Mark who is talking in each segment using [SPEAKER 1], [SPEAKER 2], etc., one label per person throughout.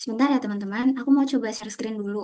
[SPEAKER 1] Sebentar ya teman-teman, aku mau coba share screen dulu.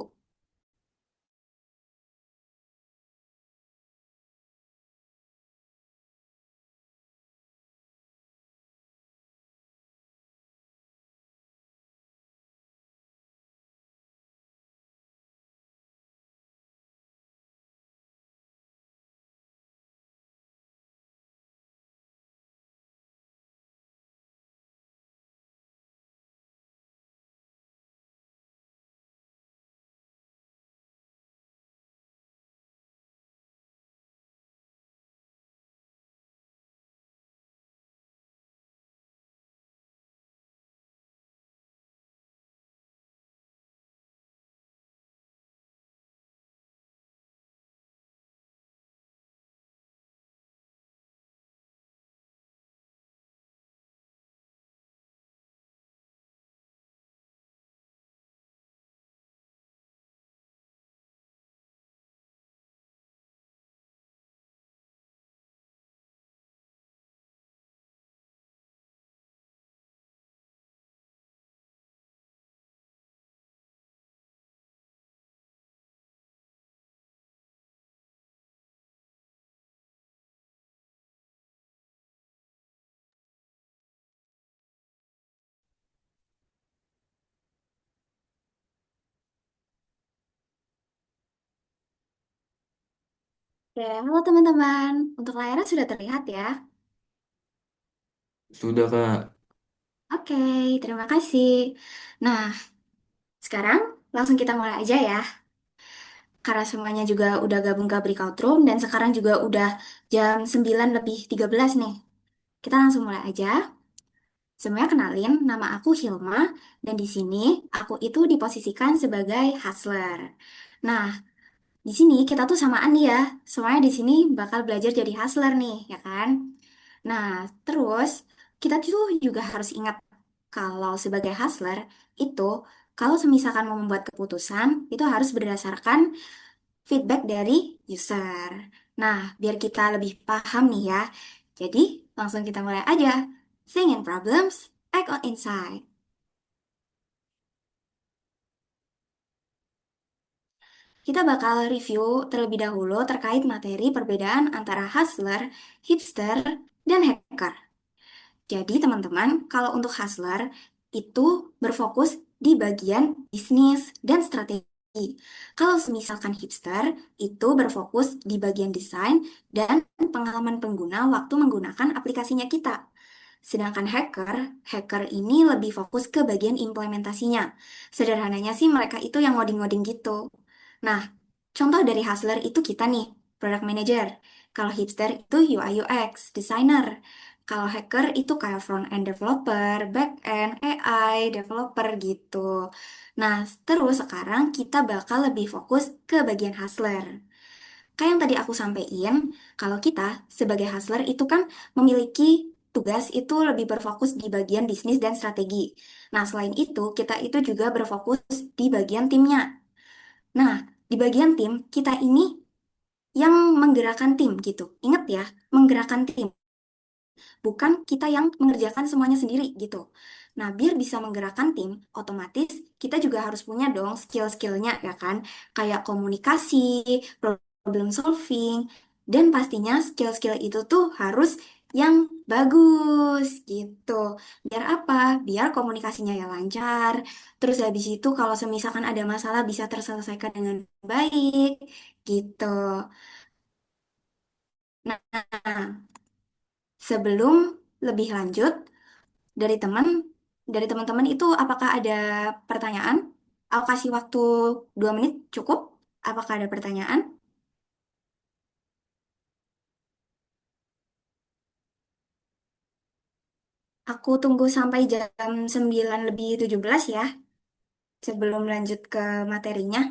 [SPEAKER 1] Oke, halo teman-teman. Untuk layarnya sudah terlihat ya.
[SPEAKER 2] Sudah, Kak.
[SPEAKER 1] Oke, terima kasih. Nah, sekarang langsung kita mulai aja ya. Karena semuanya juga udah gabung ke breakout room dan sekarang juga udah jam 9 lebih 13 nih. Kita langsung mulai aja. Semuanya kenalin, nama aku Hilma dan di sini aku itu diposisikan sebagai hustler. Nah, di sini kita tuh samaan nih ya. Semuanya di sini bakal belajar jadi hustler nih, ya kan? Nah, terus kita tuh juga harus ingat kalau sebagai hustler itu kalau semisalkan mau membuat keputusan itu harus berdasarkan feedback dari user. Nah, biar kita lebih paham nih ya. Jadi, langsung kita mulai aja. Think in problems, act on insight. Kita bakal review terlebih dahulu terkait materi perbedaan antara hustler, hipster, dan hacker. Jadi teman-teman, kalau untuk hustler itu berfokus di bagian bisnis dan strategi. Kalau misalkan hipster itu berfokus di bagian desain dan pengalaman pengguna waktu menggunakan aplikasinya kita. Sedangkan hacker ini lebih fokus ke bagian implementasinya. Sederhananya sih mereka itu yang ngoding-ngoding gitu. Nah, contoh dari hustler itu kita nih, product manager. Kalau hipster itu UI UX, designer. Kalau hacker itu kayak front end developer, back end, AI, developer gitu. Nah, terus sekarang kita bakal lebih fokus ke bagian hustler. Kayak yang tadi aku sampaikan, kalau kita sebagai hustler itu kan memiliki tugas itu lebih berfokus di bagian bisnis dan strategi. Nah, selain itu, kita itu juga berfokus di bagian timnya. Nah, di bagian tim, kita ini yang menggerakkan tim gitu. Ingat ya, menggerakkan tim. Bukan kita yang mengerjakan semuanya sendiri gitu. Nah, biar bisa menggerakkan tim, otomatis kita juga harus punya dong skill-skillnya ya kan. Kayak komunikasi, problem solving, dan pastinya skill-skill itu tuh harus yang bagus gitu. Biar apa? Biar komunikasinya ya lancar. Terus habis itu kalau semisalkan ada masalah bisa terselesaikan dengan baik gitu. Nah, sebelum lebih lanjut, dari teman, dari teman-teman itu apakah ada pertanyaan? Aku kasih waktu 2 menit cukup. Apakah ada pertanyaan? Aku tunggu sampai jam 9 lebih 17 ya, sebelum lanjut ke materinya.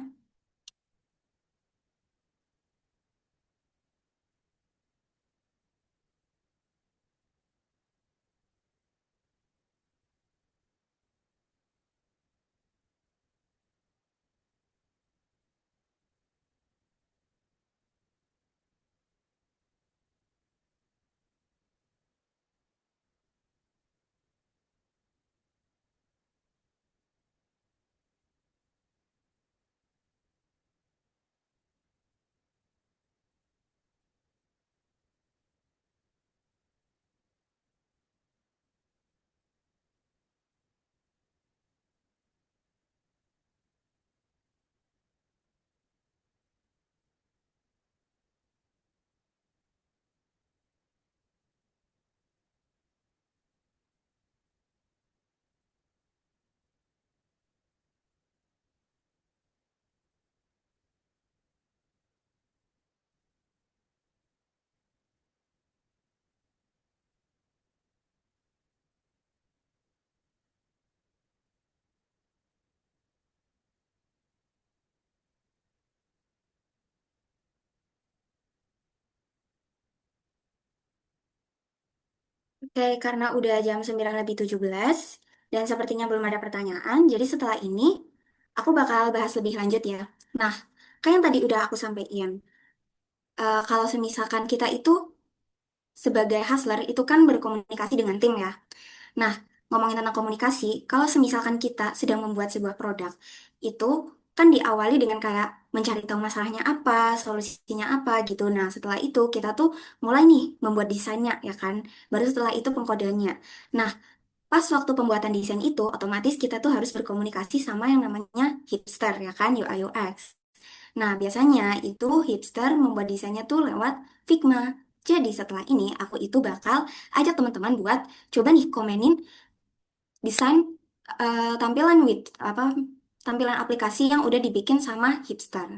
[SPEAKER 1] Oke, karena udah jam 9 lebih 17 dan sepertinya belum ada pertanyaan, jadi setelah ini aku bakal bahas lebih lanjut ya. Nah, kayak yang tadi udah aku sampaikan, kalau semisalkan kita itu sebagai hustler itu kan berkomunikasi dengan tim ya. Nah, ngomongin tentang komunikasi, kalau semisalkan kita sedang membuat sebuah produk, itu kan diawali dengan kayak mencari tahu masalahnya apa, solusinya apa gitu. Nah, setelah itu kita tuh mulai nih membuat desainnya ya kan. Baru setelah itu pengkodeannya. Nah, pas waktu pembuatan desain itu, otomatis kita tuh harus berkomunikasi sama yang namanya hipster ya kan, UI UX. Nah, biasanya itu hipster membuat desainnya tuh lewat Figma. Jadi setelah ini aku itu bakal ajak teman-teman buat coba nih komenin desain tampilan apa tampilan aplikasi yang udah dibikin sama hipster.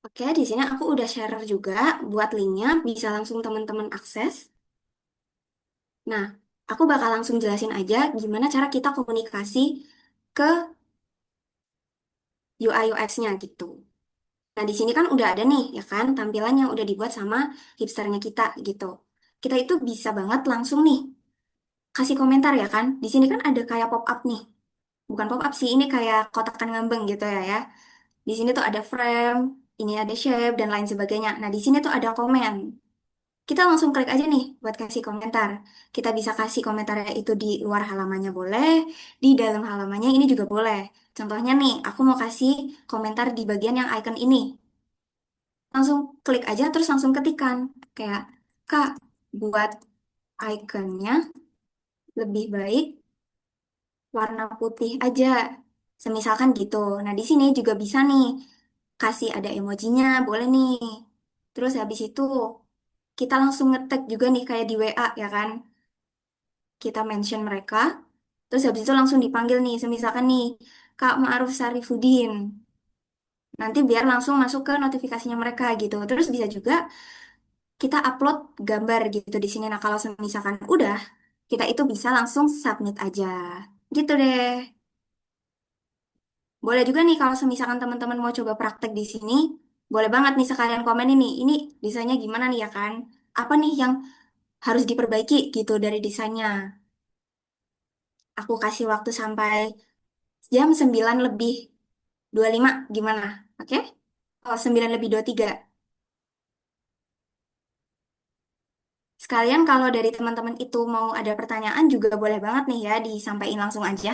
[SPEAKER 1] Oke, di sini aku udah share juga buat linknya, bisa langsung teman-teman akses. Nah, aku bakal langsung jelasin aja gimana cara kita komunikasi ke UI UX-nya gitu. Nah, di sini kan udah ada nih, ya kan, tampilan yang udah dibuat sama hipsternya kita gitu. Kita itu bisa banget langsung nih kasih komentar ya kan. Di sini kan ada kayak pop up nih. Bukan pop up sih, ini kayak kotakan ngambeng gitu ya. Di sini tuh ada frame, ini ada shape dan lain sebagainya. Nah, di sini tuh ada komen. Kita langsung klik aja nih buat kasih komentar. Kita bisa kasih komentarnya itu di luar halamannya boleh, di dalam halamannya ini juga boleh. Contohnya nih, aku mau kasih komentar di bagian yang icon ini. Langsung klik aja terus langsung ketikan. Kayak, Kak, buat iconnya lebih baik warna putih aja. Semisalkan gitu. Nah, di sini juga bisa nih kasih ada emojinya, boleh nih. Terus habis itu kita langsung ngetek juga nih kayak di WA ya kan. Kita mention mereka, terus habis itu langsung dipanggil nih, semisalkan nih, Kak Ma'ruf Sarifudin. Nanti biar langsung masuk ke notifikasinya mereka gitu. Terus bisa juga kita upload gambar gitu di sini. Nah, kalau misalkan udah, kita itu bisa langsung submit aja. Gitu deh. Boleh juga nih kalau misalkan teman-teman mau coba praktek di sini, boleh banget nih sekalian komen ini desainnya gimana nih ya kan? Apa nih yang harus diperbaiki gitu dari desainnya? Aku kasih waktu sampai jam 9 lebih 25 gimana? Oke? Oh, 9 lebih 23. Sekalian kalau dari teman-teman itu mau ada pertanyaan juga boleh banget nih ya disampaikan langsung aja.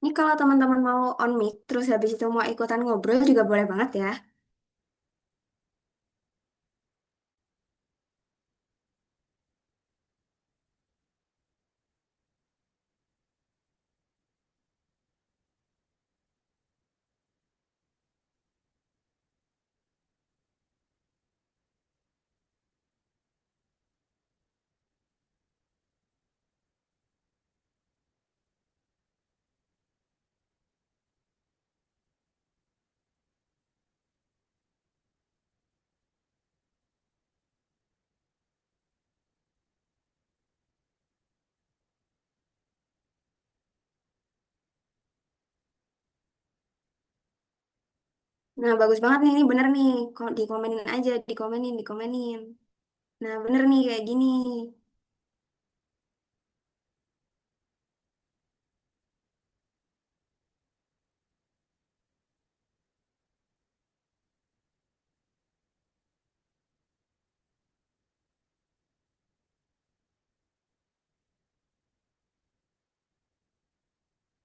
[SPEAKER 1] Ini kalau teman-teman mau on mic, terus habis itu mau ikutan ngobrol juga boleh banget ya. Nah, bagus banget nih, ini bener nih. Kok dikomenin aja, dikomenin, dikomenin. Nah, bener nih kayak gini.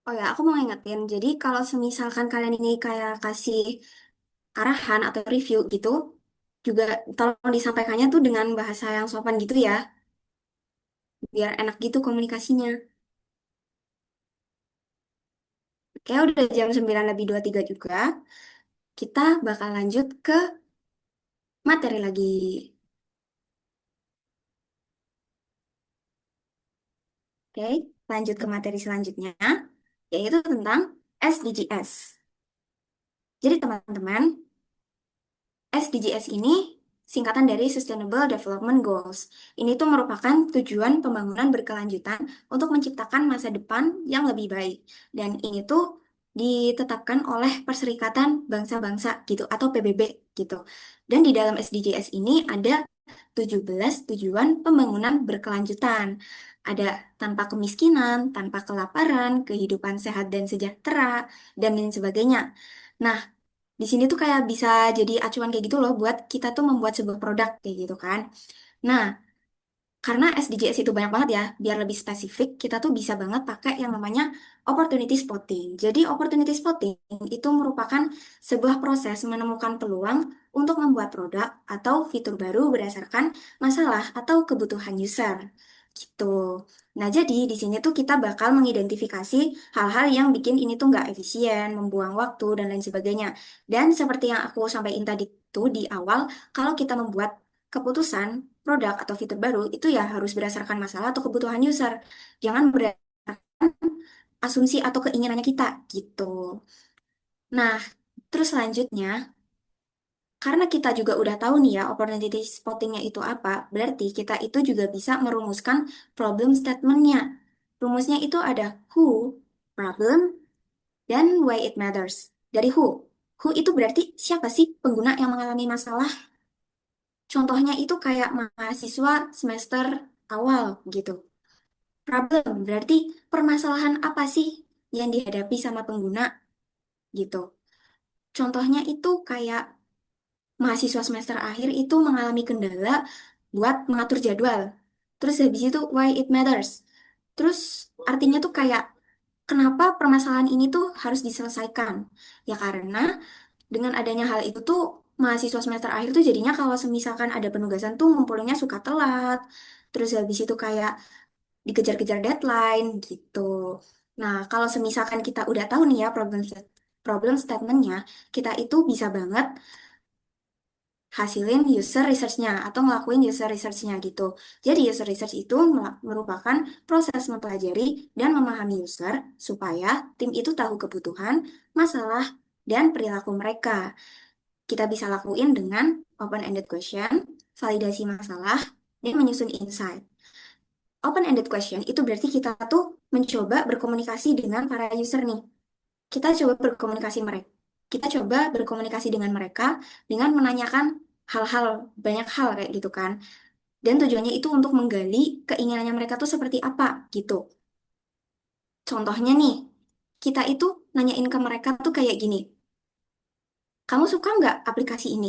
[SPEAKER 1] Oh ya, aku mau ingetin. Jadi kalau semisalkan kalian ini kayak kasih arahan atau review gitu, juga tolong disampaikannya tuh dengan bahasa yang sopan gitu ya, biar enak gitu komunikasinya. Oke, udah jam 9:23 juga. Kita bakal lanjut ke materi lagi. Oke, lanjut ke materi selanjutnya, yaitu tentang SDGs. Jadi teman-teman, SDGs ini singkatan dari Sustainable Development Goals. Ini tuh merupakan tujuan pembangunan berkelanjutan untuk menciptakan masa depan yang lebih baik. Dan ini tuh ditetapkan oleh Perserikatan Bangsa-Bangsa gitu atau PBB gitu. Dan di dalam SDGs ini ada 17 tujuan pembangunan berkelanjutan. Ada tanpa kemiskinan, tanpa kelaparan, kehidupan sehat dan sejahtera, dan lain sebagainya. Nah, di sini tuh kayak bisa jadi acuan kayak gitu loh buat kita tuh membuat sebuah produk kayak gitu kan. Nah, karena SDGs itu banyak banget ya, biar lebih spesifik, kita tuh bisa banget pakai yang namanya opportunity spotting. Jadi opportunity spotting itu merupakan sebuah proses menemukan peluang untuk membuat produk atau fitur baru berdasarkan masalah atau kebutuhan user. Gitu. Nah, jadi di sini tuh kita bakal mengidentifikasi hal-hal yang bikin ini tuh nggak efisien, membuang waktu, dan lain sebagainya. Dan seperti yang aku sampaikan tadi tuh di awal, kalau kita membuat keputusan produk atau fitur baru itu ya harus berdasarkan masalah atau kebutuhan user. Jangan berdasarkan asumsi atau keinginannya kita gitu. Nah, terus selanjutnya, karena kita juga udah tahu nih ya opportunity spottingnya itu apa, berarti kita itu juga bisa merumuskan problem statementnya. Rumusnya itu ada who, problem, dan why it matters. Dari who. Who itu berarti siapa sih pengguna yang mengalami masalah? Contohnya itu kayak mahasiswa semester awal gitu. Problem berarti permasalahan apa sih yang dihadapi sama pengguna gitu. Contohnya itu kayak mahasiswa semester akhir itu mengalami kendala buat mengatur jadwal. Terus habis itu why it matters. Terus artinya tuh kayak kenapa permasalahan ini tuh harus diselesaikan. Ya karena dengan adanya hal itu tuh mahasiswa semester akhir tuh jadinya kalau semisalkan ada penugasan tuh ngumpulnya suka telat. Terus habis itu kayak dikejar-kejar deadline gitu. Nah, kalau semisalkan kita udah tahu nih ya problem statementnya, kita itu bisa banget hasilin user research-nya atau ngelakuin user research-nya gitu. Jadi user research itu merupakan proses mempelajari dan memahami user supaya tim itu tahu kebutuhan, masalah, dan perilaku mereka. Kita bisa lakuin dengan open-ended question, validasi masalah, dan menyusun insight. Open-ended question itu berarti kita tuh mencoba berkomunikasi dengan para user nih. Kita coba berkomunikasi mereka. Kita coba berkomunikasi dengan mereka dengan menanyakan hal-hal, banyak hal kayak gitu kan. Dan tujuannya itu untuk menggali keinginannya mereka tuh seperti apa gitu. Contohnya nih, kita itu nanyain ke mereka tuh kayak gini. Kamu suka nggak aplikasi ini?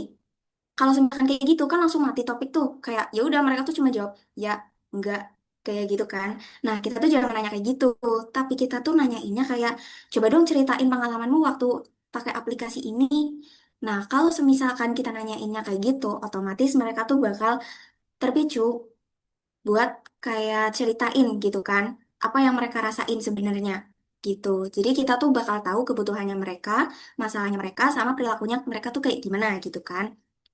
[SPEAKER 1] Kalau misalkan kayak gitu kan langsung mati topik tuh. Kayak ya udah mereka tuh cuma jawab ya, enggak, kayak gitu kan. Nah, kita tuh jangan nanya kayak gitu, tapi kita tuh nanyainnya kayak coba dong ceritain pengalamanmu waktu pakai aplikasi ini. Nah, kalau semisalkan kita nanyainnya kayak gitu, otomatis mereka tuh bakal terpicu buat kayak ceritain gitu kan apa yang mereka rasain sebenarnya gitu. Jadi kita tuh bakal tahu kebutuhannya mereka, masalahnya mereka, sama perilakunya mereka tuh kayak gimana gitu kan.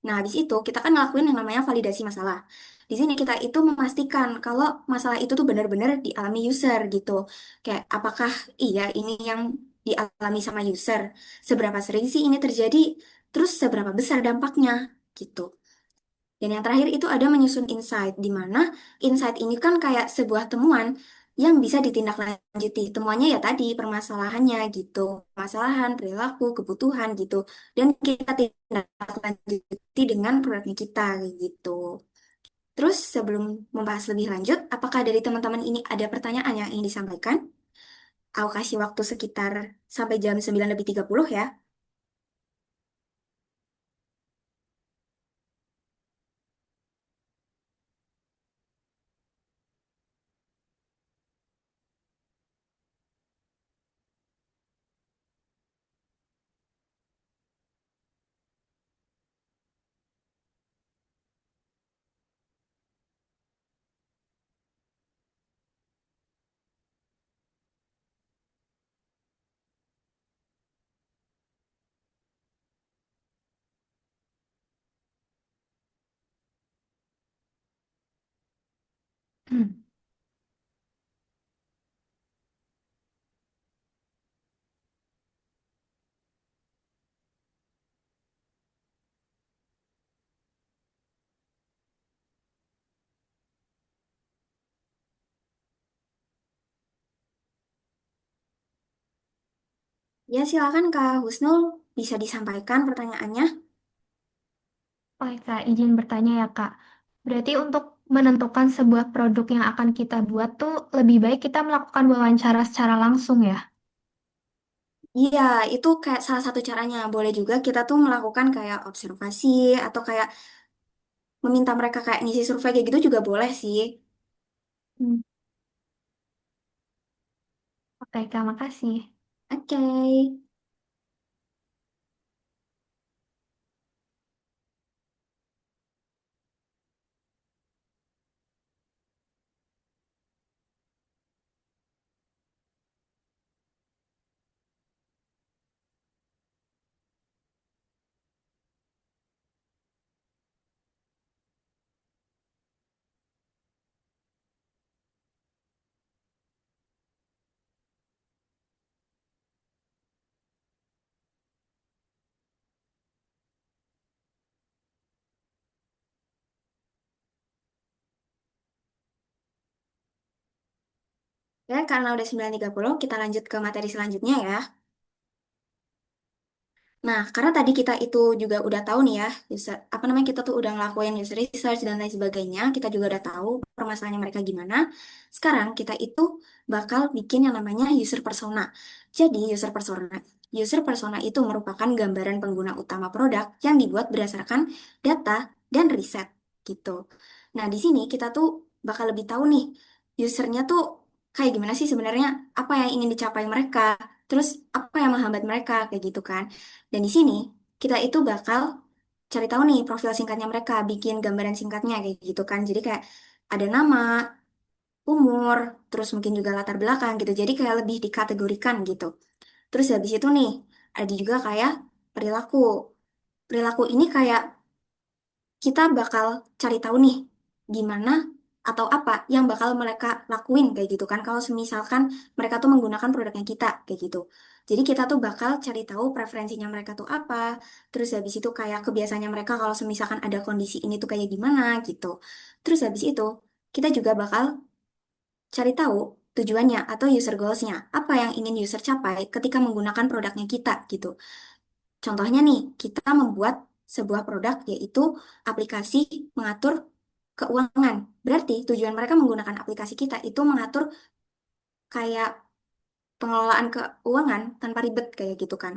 [SPEAKER 1] Nah, habis itu kita kan ngelakuin yang namanya validasi masalah. Di sini kita itu memastikan kalau masalah itu tuh benar-benar dialami user gitu. Kayak apakah iya ini yang dialami sama user? Seberapa sering sih ini terjadi? Terus seberapa besar dampaknya gitu. Dan yang terakhir itu ada menyusun insight, di mana insight ini kan kayak sebuah temuan. yang bisa ditindaklanjuti. Temuannya ya tadi permasalahannya gitu, permasalahan, perilaku, kebutuhan gitu, dan kita tindaklanjuti dengan produknya kita kayak gitu. Terus sebelum membahas lebih lanjut, apakah dari teman-teman ini ada pertanyaan yang ingin disampaikan? Aku kasih waktu sekitar sampai jam 9:30 ya.
[SPEAKER 2] Hmm.
[SPEAKER 1] Ya silakan Kak Husnul, bisa disampaikan pertanyaannya.
[SPEAKER 2] Oke, Kak, izin bertanya ya, Kak. Berarti untuk menentukan sebuah produk yang akan kita buat tuh lebih baik kita melakukan wawancara secara langsung ya.
[SPEAKER 1] Iya, itu kayak salah satu caranya. Boleh juga kita tuh melakukan kayak observasi atau kayak meminta mereka kayak ngisi survei kayak gitu juga boleh sih.
[SPEAKER 2] Hmm. Oke, Kak, makasih.
[SPEAKER 1] Oke. Ya, karena udah 9:30, kita lanjut ke materi selanjutnya ya. Nah, karena tadi kita itu juga udah tahu nih ya, user, apa namanya kita tuh udah ngelakuin user research dan lain sebagainya, kita juga udah tahu permasalahannya mereka gimana. Sekarang kita itu bakal bikin yang namanya user persona. Jadi, user persona itu merupakan gambaran pengguna utama produk yang dibuat berdasarkan data dan riset gitu. Nah, di sini kita tuh bakal lebih tahu nih, usernya tuh kayak gimana sih sebenarnya, apa yang ingin dicapai mereka, terus apa yang menghambat mereka kayak gitu kan. Dan di sini kita itu bakal cari tahu nih profil singkatnya mereka, bikin gambaran singkatnya kayak gitu kan. Jadi kayak ada nama, umur, terus mungkin juga latar belakang gitu. Jadi kayak lebih dikategorikan gitu. Terus habis itu nih ada juga kayak perilaku. Perilaku ini kayak kita bakal cari tahu nih gimana atau apa yang bakal mereka lakuin kayak gitu kan kalau semisalkan mereka tuh menggunakan produknya kita kayak gitu. Jadi kita tuh bakal cari tahu preferensinya mereka tuh apa, terus habis itu kayak kebiasaannya mereka kalau semisalkan ada kondisi ini tuh kayak gimana gitu. Terus habis itu kita juga bakal cari tahu tujuannya atau user goals-nya, apa yang ingin user capai ketika menggunakan produknya kita gitu. Contohnya nih, kita membuat sebuah produk yaitu aplikasi mengatur keuangan. Berarti tujuan mereka menggunakan aplikasi kita itu mengatur kayak pengelolaan keuangan tanpa ribet kayak gitu kan.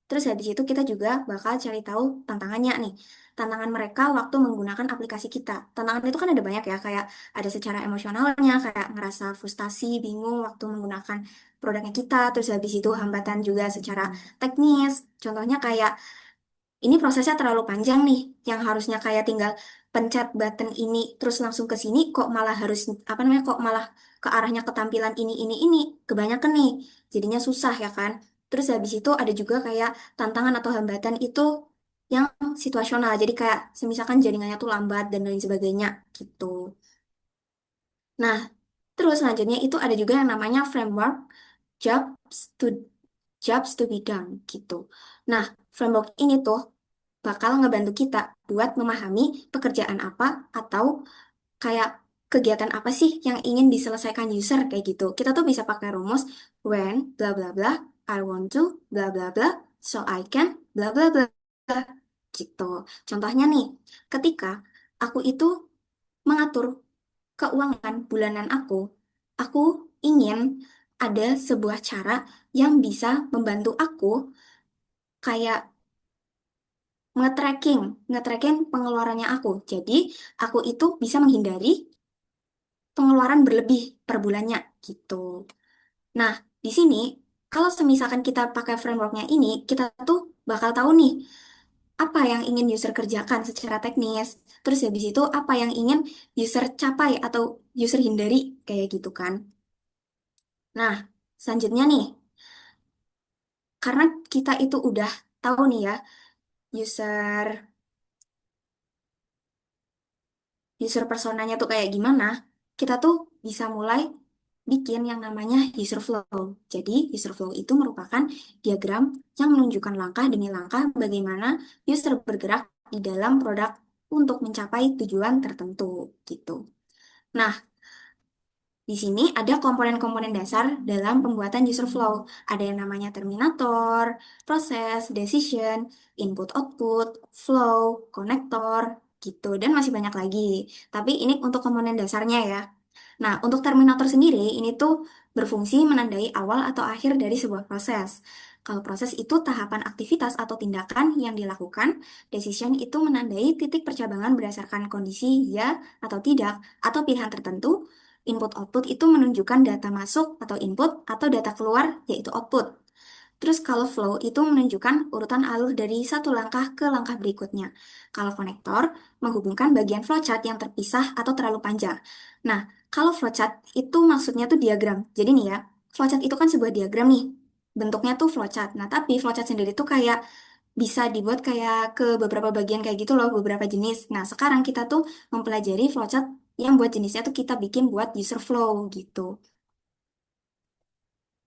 [SPEAKER 1] Terus habis itu kita juga bakal cari tahu tantangannya nih. Tantangan mereka waktu menggunakan aplikasi kita. Tantangan itu kan ada banyak ya, kayak ada secara emosionalnya, kayak ngerasa frustasi, bingung waktu menggunakan produknya kita. Terus habis itu hambatan juga secara teknis. Contohnya kayak ini prosesnya terlalu panjang nih, yang harusnya kayak tinggal pencet button ini terus langsung ke sini, kok malah harus apa namanya, kok malah ke arahnya ketampilan ini, kebanyakan nih, jadinya susah ya kan. Terus habis itu ada juga kayak tantangan atau hambatan itu yang situasional, jadi kayak semisalkan jaringannya tuh lambat dan lain sebagainya gitu. Nah, terus selanjutnya itu ada juga yang namanya framework jobs to jobs to be done gitu. Nah, framework ini tuh bakal ngebantu kita buat memahami pekerjaan apa atau kayak kegiatan apa sih yang ingin diselesaikan user kayak gitu. Kita tuh bisa pakai rumus when bla bla bla, I want to bla bla bla, so I can bla bla bla gitu. Contohnya nih, ketika aku itu mengatur keuangan bulanan aku ingin ada sebuah cara yang bisa membantu aku kayak nge-tracking, nge-tracking pengeluarannya aku. Jadi, aku itu bisa menghindari pengeluaran berlebih per bulannya gitu. Nah, di sini kalau semisalkan kita pakai frameworknya ini, kita tuh bakal tahu nih apa yang ingin user kerjakan secara teknis. Terus habis itu apa yang ingin user capai atau user hindari kayak gitu kan. Nah, selanjutnya nih, karena kita itu udah tahu nih ya user user personanya tuh kayak gimana, kita tuh bisa mulai bikin yang namanya user flow. Jadi, user flow itu merupakan diagram yang menunjukkan langkah demi langkah bagaimana user bergerak di dalam produk untuk mencapai tujuan tertentu gitu. Nah, di sini ada komponen-komponen dasar dalam pembuatan user flow. Ada yang namanya terminator, proses, decision, input-output, flow, konektor, gitu. Dan masih banyak lagi. Tapi ini untuk komponen dasarnya ya. Nah, untuk terminator sendiri, ini tuh berfungsi menandai awal atau akhir dari sebuah proses. Kalau proses itu tahapan aktivitas atau tindakan yang dilakukan, decision itu menandai titik percabangan berdasarkan kondisi ya atau tidak, atau pilihan tertentu. Input-output itu menunjukkan data masuk atau input atau data keluar yaitu output. Terus kalau flow itu menunjukkan urutan alur dari satu langkah ke langkah berikutnya. Kalau konektor menghubungkan bagian flowchart yang terpisah atau terlalu panjang. Nah, kalau flowchart itu maksudnya tuh diagram. Jadi nih ya, flowchart itu kan sebuah diagram nih. Bentuknya tuh flowchart. Nah, tapi flowchart sendiri tuh kayak bisa dibuat kayak ke beberapa bagian kayak gitu loh, beberapa jenis. Nah, sekarang kita tuh mempelajari flowchart yang buat jenisnya tuh kita bikin buat user flow gitu.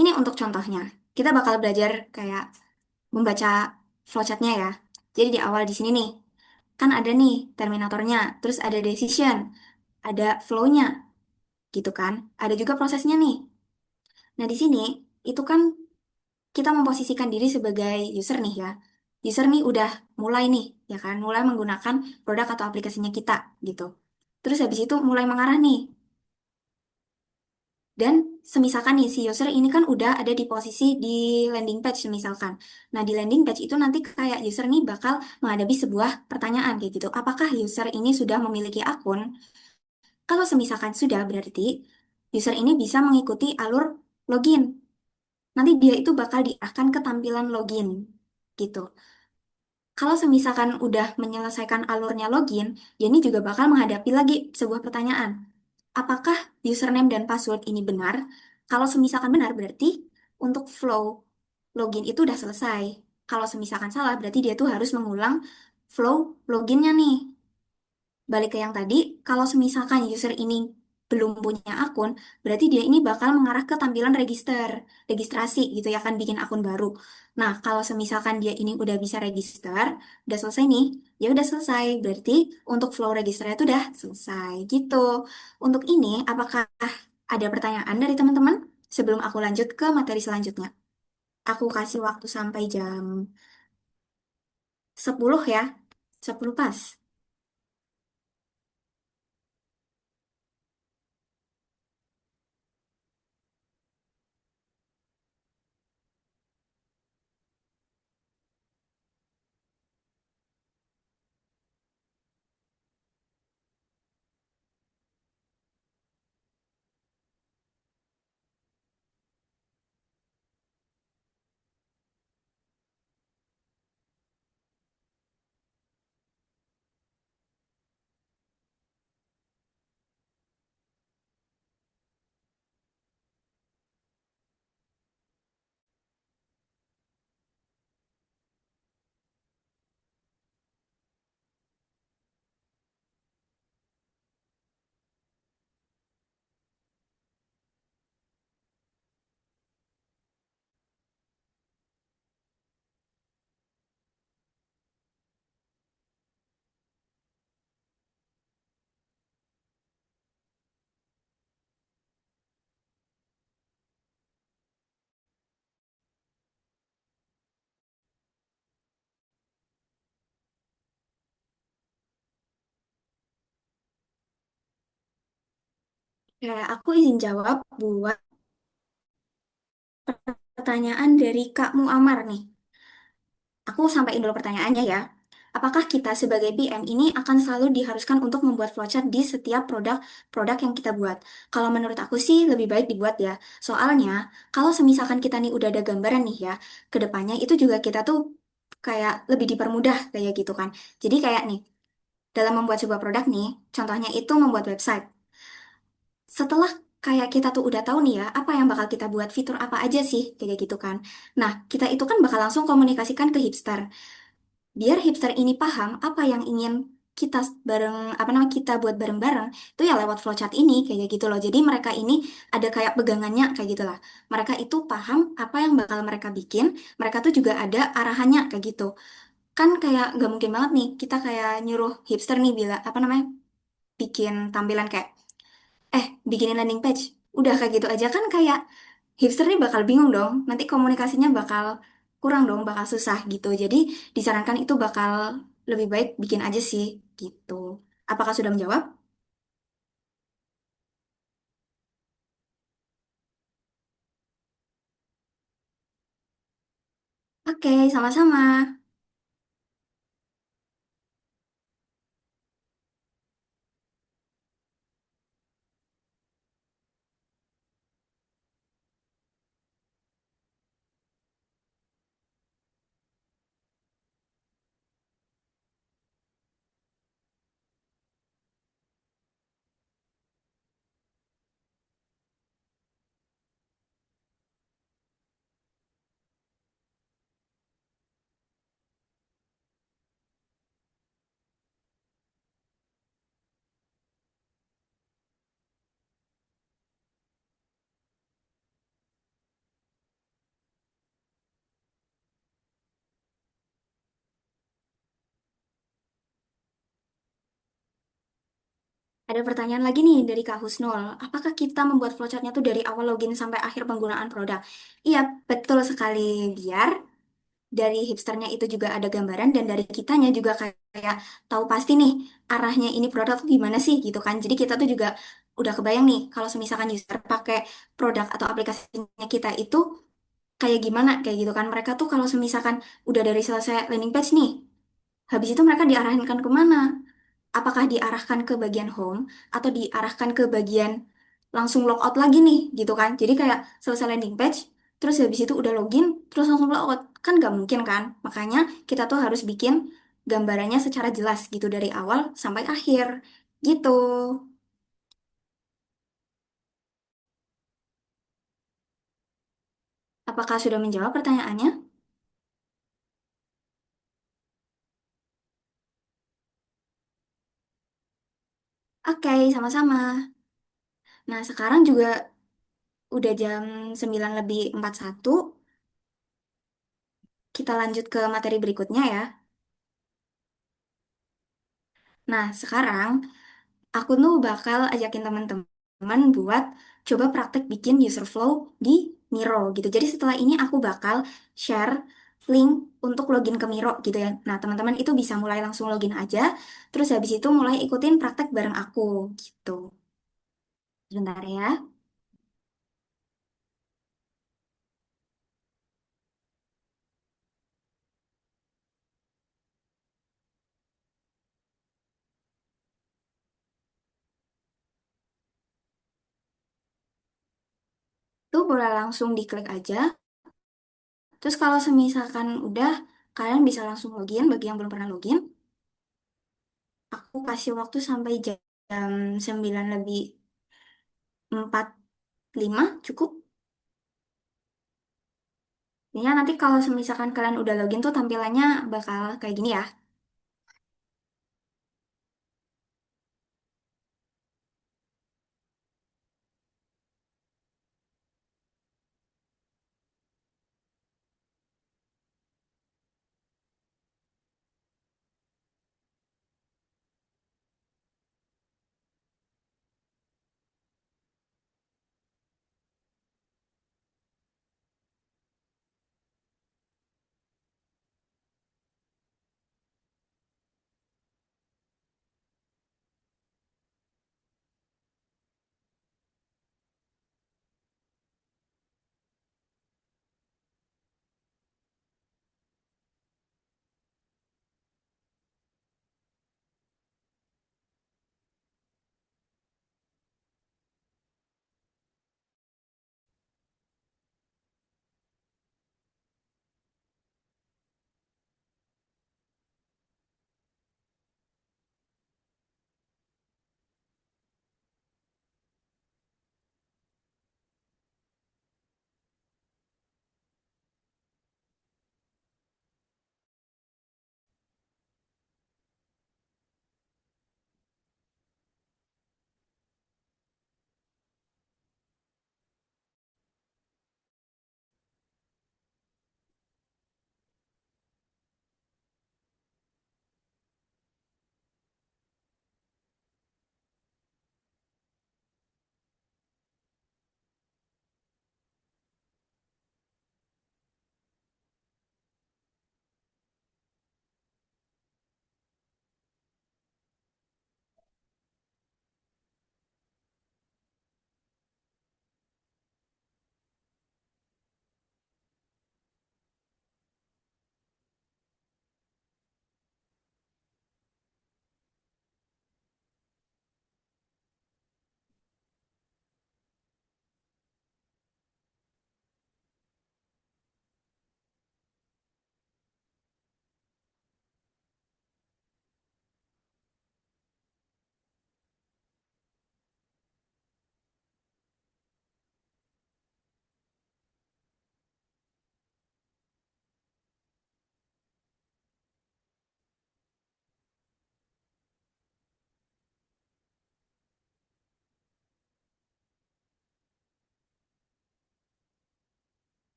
[SPEAKER 1] Ini untuk contohnya. Kita bakal belajar kayak membaca flowchartnya ya. Jadi di awal di sini nih, kan ada nih terminatornya, terus ada decision, ada flow-nya, gitu kan. Ada juga prosesnya nih. Nah di sini, itu kan kita memposisikan diri sebagai user nih ya. User nih udah mulai nih, ya kan, mulai menggunakan produk atau aplikasinya kita, gitu. Terus habis itu mulai mengarah nih. Dan semisalkan nih si user ini kan udah ada di posisi di landing page misalkan. Nah di landing page itu nanti kayak user nih bakal menghadapi sebuah pertanyaan kayak gitu. Apakah user ini sudah memiliki akun? Kalau semisalkan sudah berarti user ini bisa mengikuti alur login. Nanti dia itu bakal diarahkan ke tampilan login gitu. Kalau semisalkan udah menyelesaikan alurnya login, dia ini juga bakal menghadapi lagi sebuah pertanyaan. Apakah username dan password ini benar? Kalau semisalkan benar, berarti untuk flow login itu udah selesai. Kalau semisalkan salah, berarti dia tuh harus mengulang flow loginnya nih. Balik ke yang tadi, kalau semisalkan user ini belum punya akun, berarti dia ini bakal mengarah ke tampilan registrasi gitu ya kan bikin akun baru. Nah, kalau semisalkan dia ini udah bisa register, udah selesai nih, ya udah selesai. Berarti untuk flow register itu udah selesai gitu. Untuk ini, apakah ada pertanyaan dari teman-teman sebelum aku lanjut ke materi selanjutnya? Aku kasih waktu sampai jam 10 ya. 10 pas. Aku izin jawab buat pertanyaan dari Kak Muamar nih. Aku sampaikan dulu pertanyaannya ya. Apakah kita sebagai PM ini akan selalu diharuskan untuk membuat flowchart di setiap produk yang kita buat? Kalau menurut aku sih lebih baik dibuat ya. Soalnya kalau semisalkan kita nih udah ada gambaran nih ya, ke depannya itu juga kita tuh kayak lebih dipermudah kayak gitu kan. Jadi kayak nih, dalam membuat sebuah produk nih, contohnya itu membuat website. Setelah kayak kita tuh udah tahu nih ya, apa yang bakal kita buat, fitur apa aja sih, kayak gitu kan. Nah, kita itu kan bakal langsung komunikasikan ke hipster. Biar hipster ini paham apa yang ingin kita bareng, apa namanya, kita buat bareng-bareng, itu ya lewat flowchart ini, kayak gitu loh. Jadi mereka ini ada kayak pegangannya, kayak gitulah. Mereka itu paham apa yang bakal mereka bikin, mereka tuh juga ada arahannya, kayak gitu. Kan kayak gak mungkin banget nih, kita kayak nyuruh hipster nih, bila, apa namanya, bikin tampilan kayak bikinin landing page. Udah kayak gitu aja kan kayak hipster nih bakal bingung dong. Nanti komunikasinya bakal kurang dong, bakal susah gitu. Jadi disarankan itu bakal lebih baik bikin aja sih gitu. Apakah sudah menjawab? Oke, sama-sama. Ada pertanyaan lagi nih dari Kak Husnul. Apakah kita membuat flowchartnya tuh dari awal login sampai akhir penggunaan produk? Iya, betul sekali. Biar dari hipsternya itu juga ada gambaran dan dari kitanya juga kayak tahu pasti nih arahnya ini produk tuh gimana sih gitu kan. Jadi kita tuh juga udah kebayang nih kalau misalkan user pakai produk atau aplikasinya kita itu kayak gimana kayak gitu kan. Mereka tuh kalau misalkan udah dari selesai landing page nih, habis itu mereka diarahkan kemana? Apakah diarahkan ke bagian home atau diarahkan ke bagian langsung logout lagi nih gitu kan. Jadi kayak selesai landing page, terus habis itu udah login, terus langsung logout. Kan nggak mungkin kan. Makanya kita tuh harus bikin gambarannya secara jelas gitu dari awal sampai akhir gitu. Apakah sudah menjawab pertanyaannya? Oke, sama-sama. Nah, sekarang juga udah jam 9:41. Kita lanjut ke materi berikutnya ya. Nah, sekarang aku tuh bakal ajakin teman-teman buat coba praktek bikin user flow di Miro gitu. Jadi setelah ini aku bakal share link untuk login ke Miro gitu ya. Nah, teman-teman itu bisa mulai langsung login aja, terus habis itu mulai ikutin praktek bareng aku gitu. Sebentar ya. Tuh boleh langsung diklik aja. Terus kalau semisalkan udah, kalian bisa langsung login bagi yang belum pernah login. Aku kasih waktu sampai jam 9:45 cukup. Ya, nanti kalau misalkan kalian udah login tuh tampilannya bakal kayak gini ya.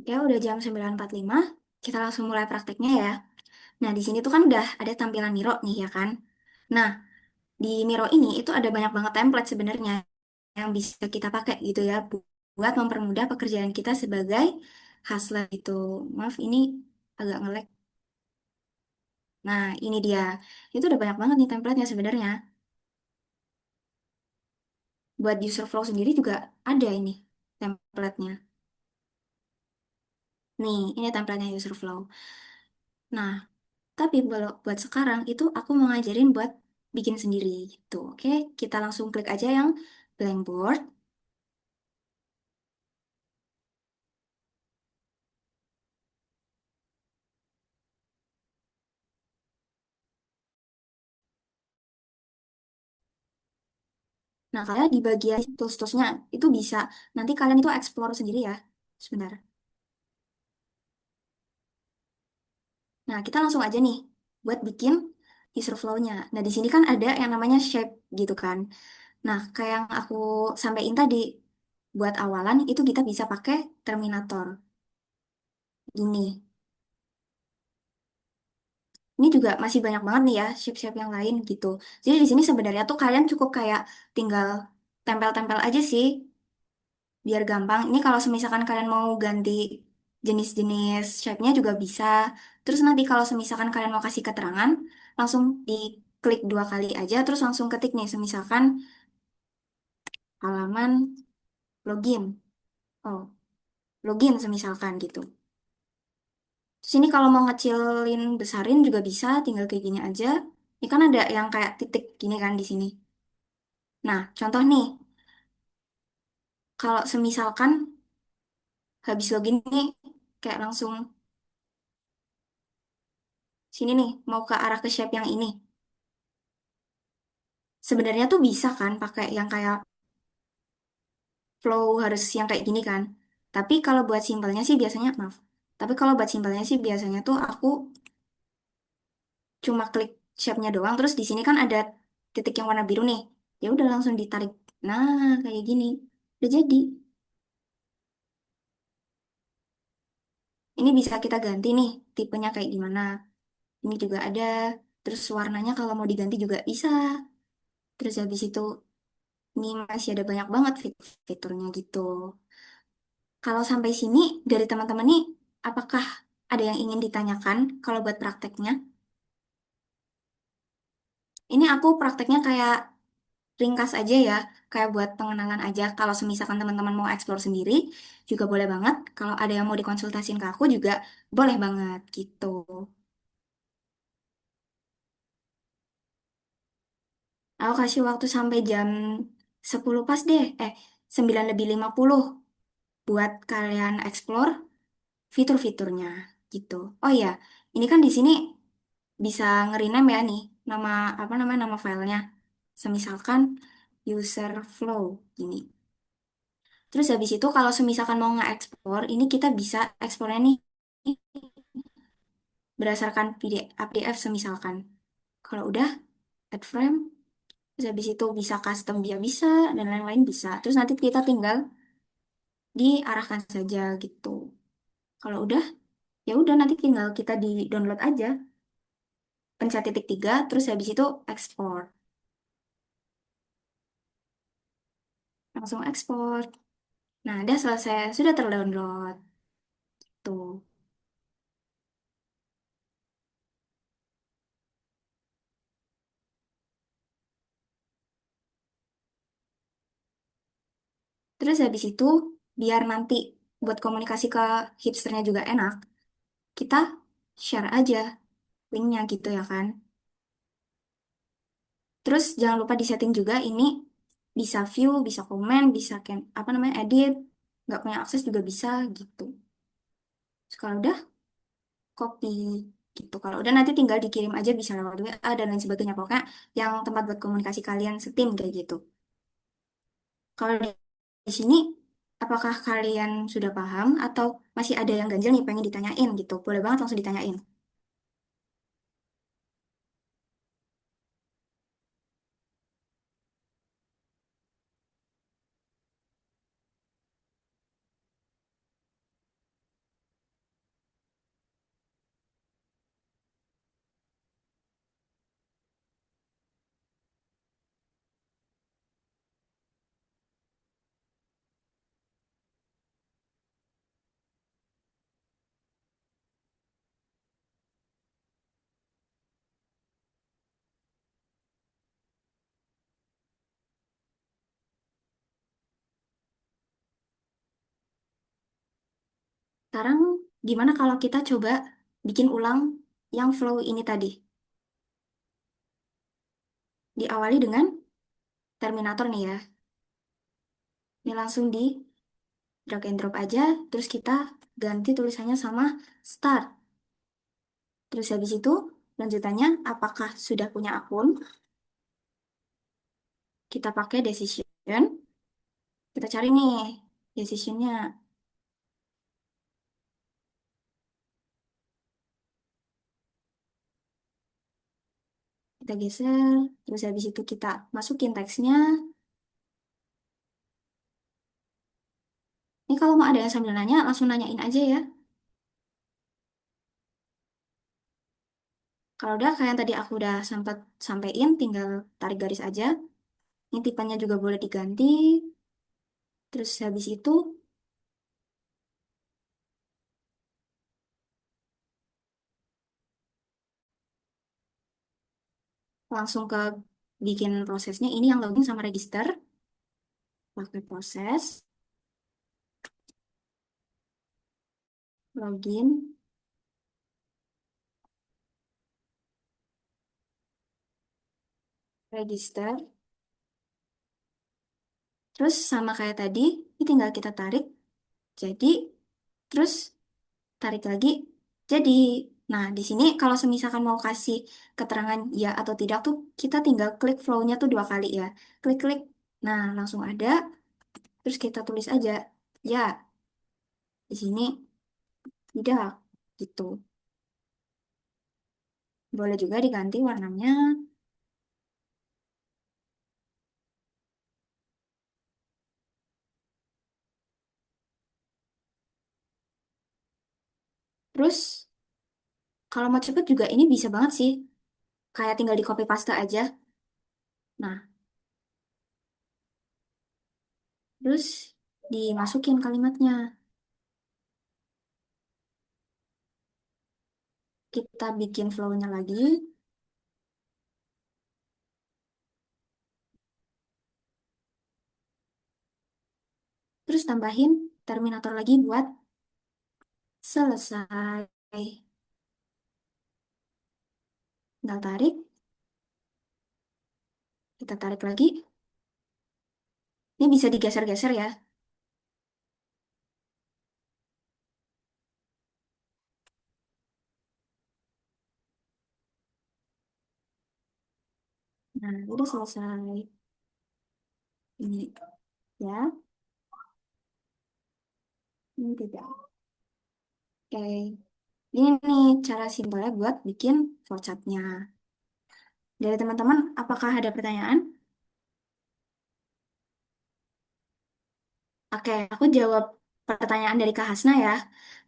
[SPEAKER 1] Ya udah jam 9.45, kita langsung mulai prakteknya ya. Nah, di sini tuh kan udah ada tampilan Miro nih ya kan. Nah, di Miro ini itu ada banyak banget template sebenarnya yang bisa kita pakai gitu ya buat mempermudah pekerjaan kita sebagai hustler itu. Maaf, ini agak nge-lag. Nah, ini dia. Itu udah banyak banget nih template-nya sebenarnya. Buat user flow sendiri juga ada ini template-nya. Nih, ini template-nya user flow. Nah, tapi kalau buat sekarang itu aku mau ngajarin buat bikin sendiri gitu. Oke, kita langsung klik aja yang blank board. Nah, kalian di bagian tools-toolsnya itu bisa nanti kalian itu explore sendiri ya. Sebentar. Nah, kita langsung aja nih buat bikin user flow-nya. Nah, di sini kan ada yang namanya shape gitu kan. Nah, kayak yang aku sampaikan tadi, buat awalan itu kita bisa pakai Terminator. Ini. Ini juga masih banyak banget nih ya shape-shape yang lain gitu. Jadi di sini sebenarnya tuh kalian cukup kayak tinggal tempel-tempel aja sih biar gampang. Ini kalau semisalkan kalian mau ganti jenis-jenis shape-nya juga bisa. Terus nanti kalau semisalkan kalian mau kasih keterangan, langsung diklik 2 kali aja terus langsung ketik nih semisalkan halaman login. Oh, login semisalkan gitu. Terus ini kalau mau ngecilin, besarin juga bisa, tinggal kayak gini aja. Ini kan ada yang kayak titik gini kan di sini. Nah, contoh nih, kalau semisalkan habis login nih, kayak langsung sini nih, mau ke arah ke shape yang ini. Sebenarnya tuh bisa kan pakai yang kayak flow harus yang kayak gini kan. Tapi kalau buat simpelnya sih biasanya, maaf. Tapi kalau buat simpelnya sih biasanya tuh aku cuma klik shape-nya doang. Terus di sini kan ada titik yang warna biru nih. Ya udah langsung ditarik. Nah, kayak gini. Udah jadi. Ini bisa kita ganti nih, tipenya kayak gimana. Ini juga ada. Terus warnanya kalau mau diganti juga bisa. Terus habis itu, ini masih ada banyak banget fiturnya gitu. Kalau sampai sini, dari teman-teman nih, apakah ada yang ingin ditanyakan kalau buat prakteknya? Ini aku prakteknya kayak ringkas aja ya, kayak buat pengenalan aja. Kalau semisalkan teman-teman mau explore sendiri, juga boleh banget. Kalau ada yang mau dikonsultasiin ke aku juga boleh banget gitu. Aku kasih waktu sampai jam 10 pas deh. 9:50 buat kalian explore fitur-fiturnya gitu. Oh iya, ini kan di sini bisa nge-rename ya nih nama apa namanya nama filenya. Semisalkan user flow gini. Terus habis itu kalau semisalkan mau nge-explore, ini kita bisa ekspornya nih berdasarkan PDF semisalkan. Kalau udah add frame, terus habis itu bisa custom dia bisa dan lain-lain bisa. Terus nanti kita tinggal diarahkan saja gitu. Kalau udah, ya udah nanti tinggal kita di download aja, pencet titik 3, terus habis itu ekspor, langsung ekspor. Nah, udah selesai, sudah terdownload tuh. Terus habis itu, biar nanti buat komunikasi ke hipsternya juga enak, kita share aja linknya gitu ya kan. Terus jangan lupa disetting juga ini bisa view, bisa komen, bisa apa namanya edit, nggak punya akses juga bisa gitu. Terus kalau udah copy gitu. Kalau udah nanti tinggal dikirim aja bisa lewat WA dan lain sebagainya. Pokoknya yang tempat buat komunikasi kalian setim kayak gitu. Kalau di sini, apakah kalian sudah paham atau masih ada yang ganjil nih pengen ditanyain gitu? Boleh banget langsung ditanyain. Sekarang gimana kalau kita coba bikin ulang yang flow ini tadi? Diawali dengan Terminator nih ya. Ini langsung di drag and drop aja, terus kita ganti tulisannya sama start. Terus habis itu lanjutannya apakah sudah punya akun? Kita pakai decision. Kita cari nih decisionnya. Kita geser. Terus habis itu kita masukin teksnya. Ini kalau mau ada yang sambil nanya, langsung nanyain aja ya. Kalau udah kayak yang tadi aku udah sempat sampein, tinggal tarik garis aja. Ini tipenya juga boleh diganti. Terus habis itu langsung ke bikin prosesnya. Ini yang login sama register. Pakai proses, login, register. Terus sama kayak tadi, ini tinggal kita tarik. Jadi, terus tarik lagi. Jadi, nah di sini kalau semisalkan mau kasih keterangan ya atau tidak tuh, kita tinggal klik flow-nya tuh 2 kali ya. Klik-klik. Nah, langsung ada. Terus kita tulis aja, ya, di sini tidak, gitu. Boleh juga diganti warnanya. Terus, kalau mau cepet juga ini bisa banget sih. Kayak tinggal di copy paste aja. Nah, terus dimasukin kalimatnya. Kita bikin flow-nya lagi. Terus tambahin Terminator lagi buat selesai. Tinggal tarik. Kita tarik lagi. Ini bisa digeser-geser ya. Nah, udah selesai. Ini ya. Ini tidak. Oke. Ini nih cara simpelnya buat bikin flowchartnya. Dari teman-teman, apakah ada pertanyaan? Oke, aku jawab pertanyaan dari Kak Hasna ya.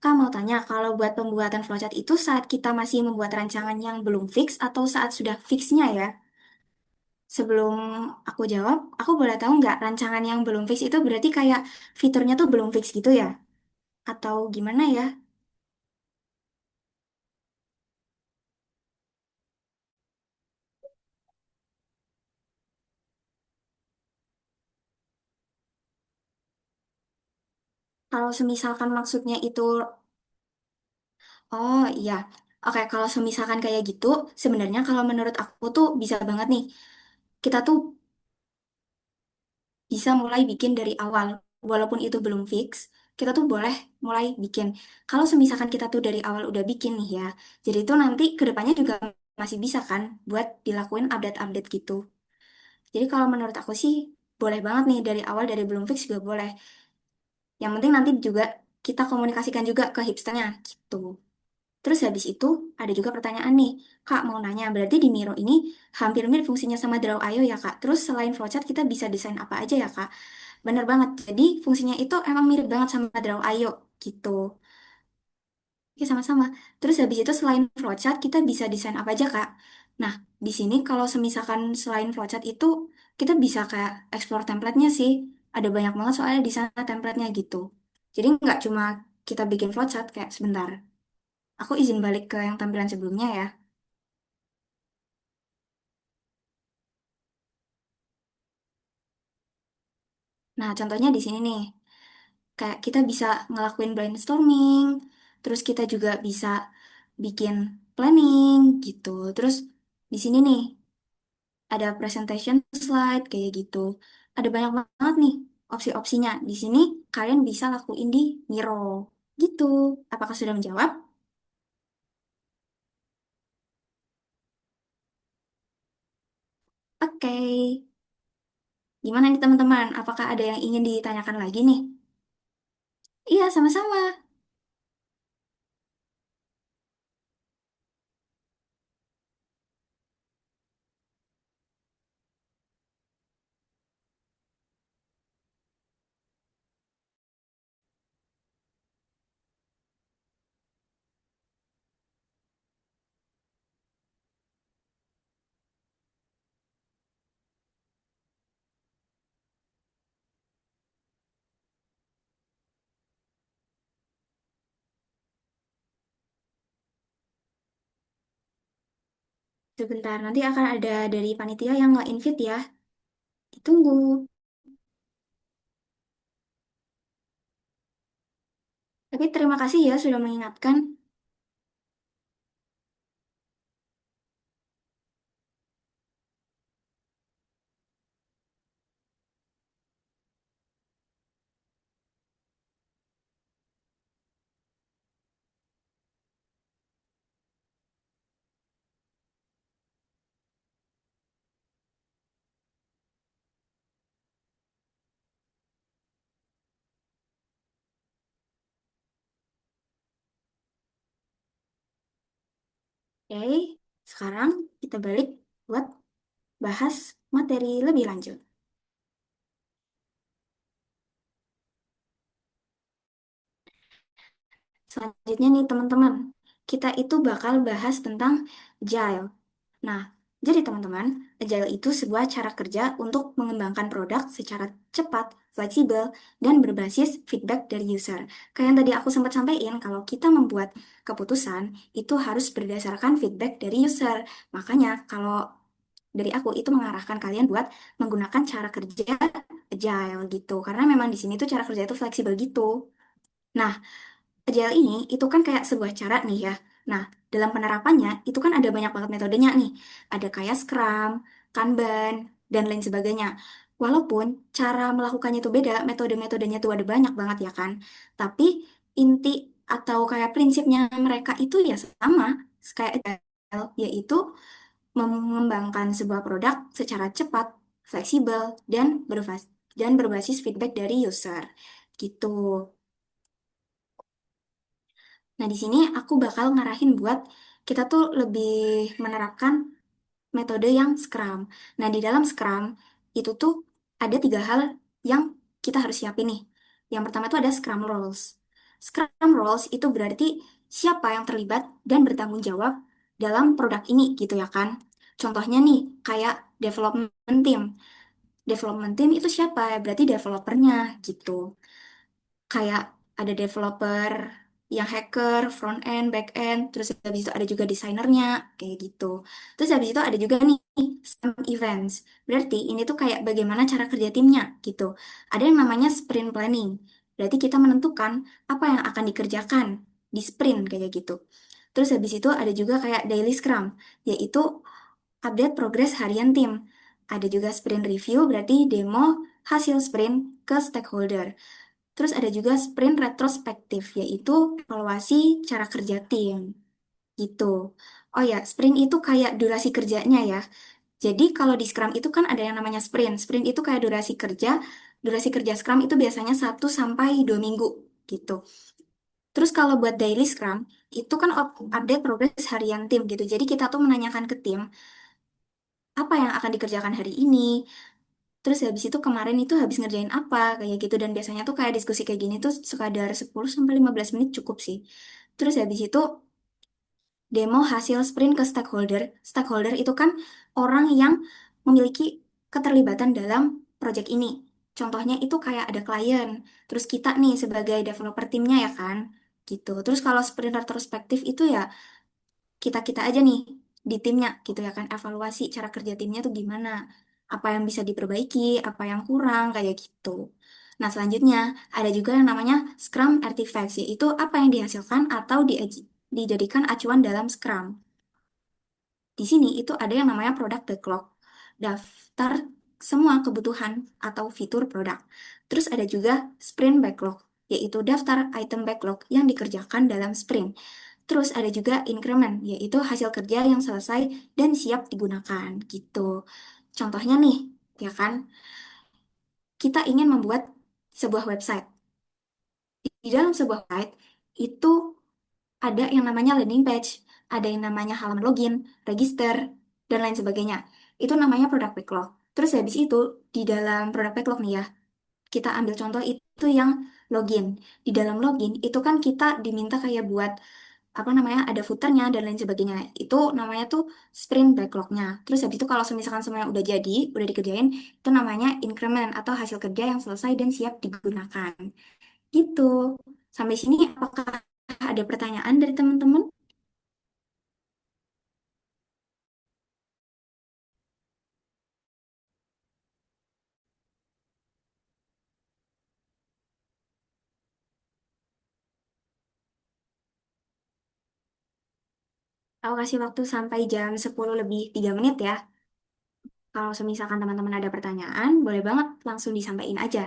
[SPEAKER 1] Kak mau tanya, kalau buat pembuatan flowchart itu saat kita masih membuat rancangan yang belum fix atau saat sudah fixnya ya? Sebelum aku jawab, aku boleh tahu nggak rancangan yang belum fix itu berarti kayak fiturnya tuh belum fix gitu ya? Atau gimana ya? Kalau semisalkan maksudnya itu, oh iya, oke kalau semisalkan kayak gitu, sebenarnya kalau menurut aku tuh bisa banget nih. Kita tuh bisa mulai bikin dari awal, walaupun itu belum fix, kita tuh boleh mulai bikin. Kalau semisalkan kita tuh dari awal udah bikin nih ya, jadi itu nanti kedepannya juga masih bisa kan buat dilakuin update-update gitu. Jadi kalau menurut aku sih boleh banget nih dari awal dari belum fix juga boleh. Yang penting nanti juga kita komunikasikan juga ke hipsternya gitu. Terus habis itu ada juga pertanyaan nih, Kak mau nanya, berarti di Miro ini hampir mirip fungsinya sama Draw.io ya Kak? Terus selain flowchart kita bisa desain apa aja ya Kak? Bener banget, jadi fungsinya itu emang mirip banget sama Draw.io gitu. Oke sama-sama. Terus habis itu selain flowchart kita bisa desain apa aja Kak? Nah, di sini kalau semisalkan selain flowchart itu kita bisa kayak explore template-nya sih. Ada banyak banget soalnya di sana template-nya gitu. Jadi nggak cuma kita bikin flowchart kayak sebentar. Aku izin balik ke yang tampilan sebelumnya ya. Nah, contohnya di sini nih. Kayak kita bisa ngelakuin brainstorming, terus kita juga bisa bikin planning gitu. Terus di sini nih ada presentation slide kayak gitu. Ada banyak banget nih opsi-opsinya. Di sini kalian bisa lakuin di Miro gitu. Apakah sudah menjawab? Oke. Gimana nih teman-teman? Apakah ada yang ingin ditanyakan lagi nih? Iya, sama-sama. Sebentar, nanti akan ada dari panitia yang nge-invite ya. Ditunggu. Tapi terima kasih ya sudah mengingatkan. Oke, sekarang kita balik buat bahas materi lebih lanjut. Selanjutnya nih teman-teman, kita itu bakal bahas tentang agile. Nah, jadi teman-teman, agile itu sebuah cara kerja untuk mengembangkan produk secara cepat, fleksibel, dan berbasis feedback dari user. Kayak yang tadi aku sempat sampaikan, kalau kita membuat keputusan, itu harus berdasarkan feedback dari user. Makanya, kalau dari aku itu mengarahkan kalian buat menggunakan cara kerja agile gitu. Karena memang di sini tuh cara kerja itu fleksibel gitu. Nah, agile ini itu kan kayak sebuah cara nih ya. Nah, dalam penerapannya itu kan ada banyak banget metodenya nih. Ada kayak Scrum, Kanban, dan lain sebagainya. Walaupun cara melakukannya itu beda, metode-metodenya itu ada banyak banget ya kan. Tapi inti atau kayak prinsipnya mereka itu ya sama kayak agile, yaitu mengembangkan sebuah produk secara cepat, fleksibel, dan berbasis feedback dari user. Gitu. Nah, di sini aku bakal ngarahin buat kita tuh lebih menerapkan metode yang Scrum. Nah, di dalam Scrum itu tuh ada tiga hal yang kita harus siapin nih. Yang pertama itu ada Scrum Roles. Scrum Roles itu berarti siapa yang terlibat dan bertanggung jawab dalam produk ini gitu ya kan. Contohnya nih, kayak development team. Development team itu siapa? Berarti developernya gitu. Kayak ada developer yang hacker, front end, back end, terus habis itu ada juga desainernya, kayak gitu. Terus habis itu ada juga nih sprint events. Berarti ini tuh kayak bagaimana cara kerja timnya gitu. Ada yang namanya sprint planning. Berarti kita menentukan apa yang akan dikerjakan di sprint kayak gitu. Terus habis itu ada juga kayak daily scrum, yaitu update progres harian tim. Ada juga sprint review, berarti demo hasil sprint ke stakeholder. Terus ada juga sprint retrospektif, yaitu evaluasi cara kerja tim, gitu. Oh ya, sprint itu kayak durasi kerjanya ya. Jadi kalau di Scrum itu kan ada yang namanya sprint. Sprint itu kayak durasi kerja. Durasi kerja Scrum itu biasanya 1 sampai 2 minggu, gitu. Terus kalau buat daily Scrum, itu kan update progres harian tim gitu. Jadi kita tuh menanyakan ke tim, apa yang akan dikerjakan hari ini, terus habis itu kemarin itu habis ngerjain apa kayak gitu dan biasanya tuh kayak diskusi kayak gini tuh sekadar 10 sampai 15 menit cukup sih. Terus habis itu demo hasil sprint ke stakeholder. Stakeholder itu kan orang yang memiliki keterlibatan dalam project ini. Contohnya itu kayak ada klien, terus kita nih sebagai developer timnya ya kan, gitu. Terus kalau sprint retrospektif itu ya kita-kita aja nih di timnya gitu ya kan, evaluasi cara kerja timnya tuh gimana, apa yang bisa diperbaiki, apa yang kurang kayak gitu. Nah, selanjutnya ada juga yang namanya Scrum Artifacts, yaitu apa yang dihasilkan atau dijadikan acuan dalam Scrum. Di sini itu ada yang namanya product backlog, daftar semua kebutuhan atau fitur produk. Terus ada juga sprint backlog, yaitu daftar item backlog yang dikerjakan dalam sprint. Terus ada juga increment, yaitu hasil kerja yang selesai dan siap digunakan gitu. Contohnya nih, ya kan, kita ingin membuat sebuah website. Di dalam sebuah website itu ada yang namanya landing page, ada yang namanya halaman login, register, dan lain sebagainya. Itu namanya product backlog. Terus habis itu, di dalam product backlog nih ya, kita ambil contoh itu yang login. Di dalam login, itu kan kita diminta kayak buat, apa namanya, ada footernya dan lain sebagainya. Itu namanya tuh sprint backlognya. Terus habis itu kalau misalkan semuanya udah jadi, udah dikerjain, itu namanya increment atau hasil kerja yang selesai dan siap digunakan. Gitu. Sampai sini apakah ada pertanyaan dari teman-teman? Aku kasih waktu sampai jam 10 lebih 3 menit ya. Kalau semisalkan teman-teman ada pertanyaan, boleh banget langsung disampaikan aja.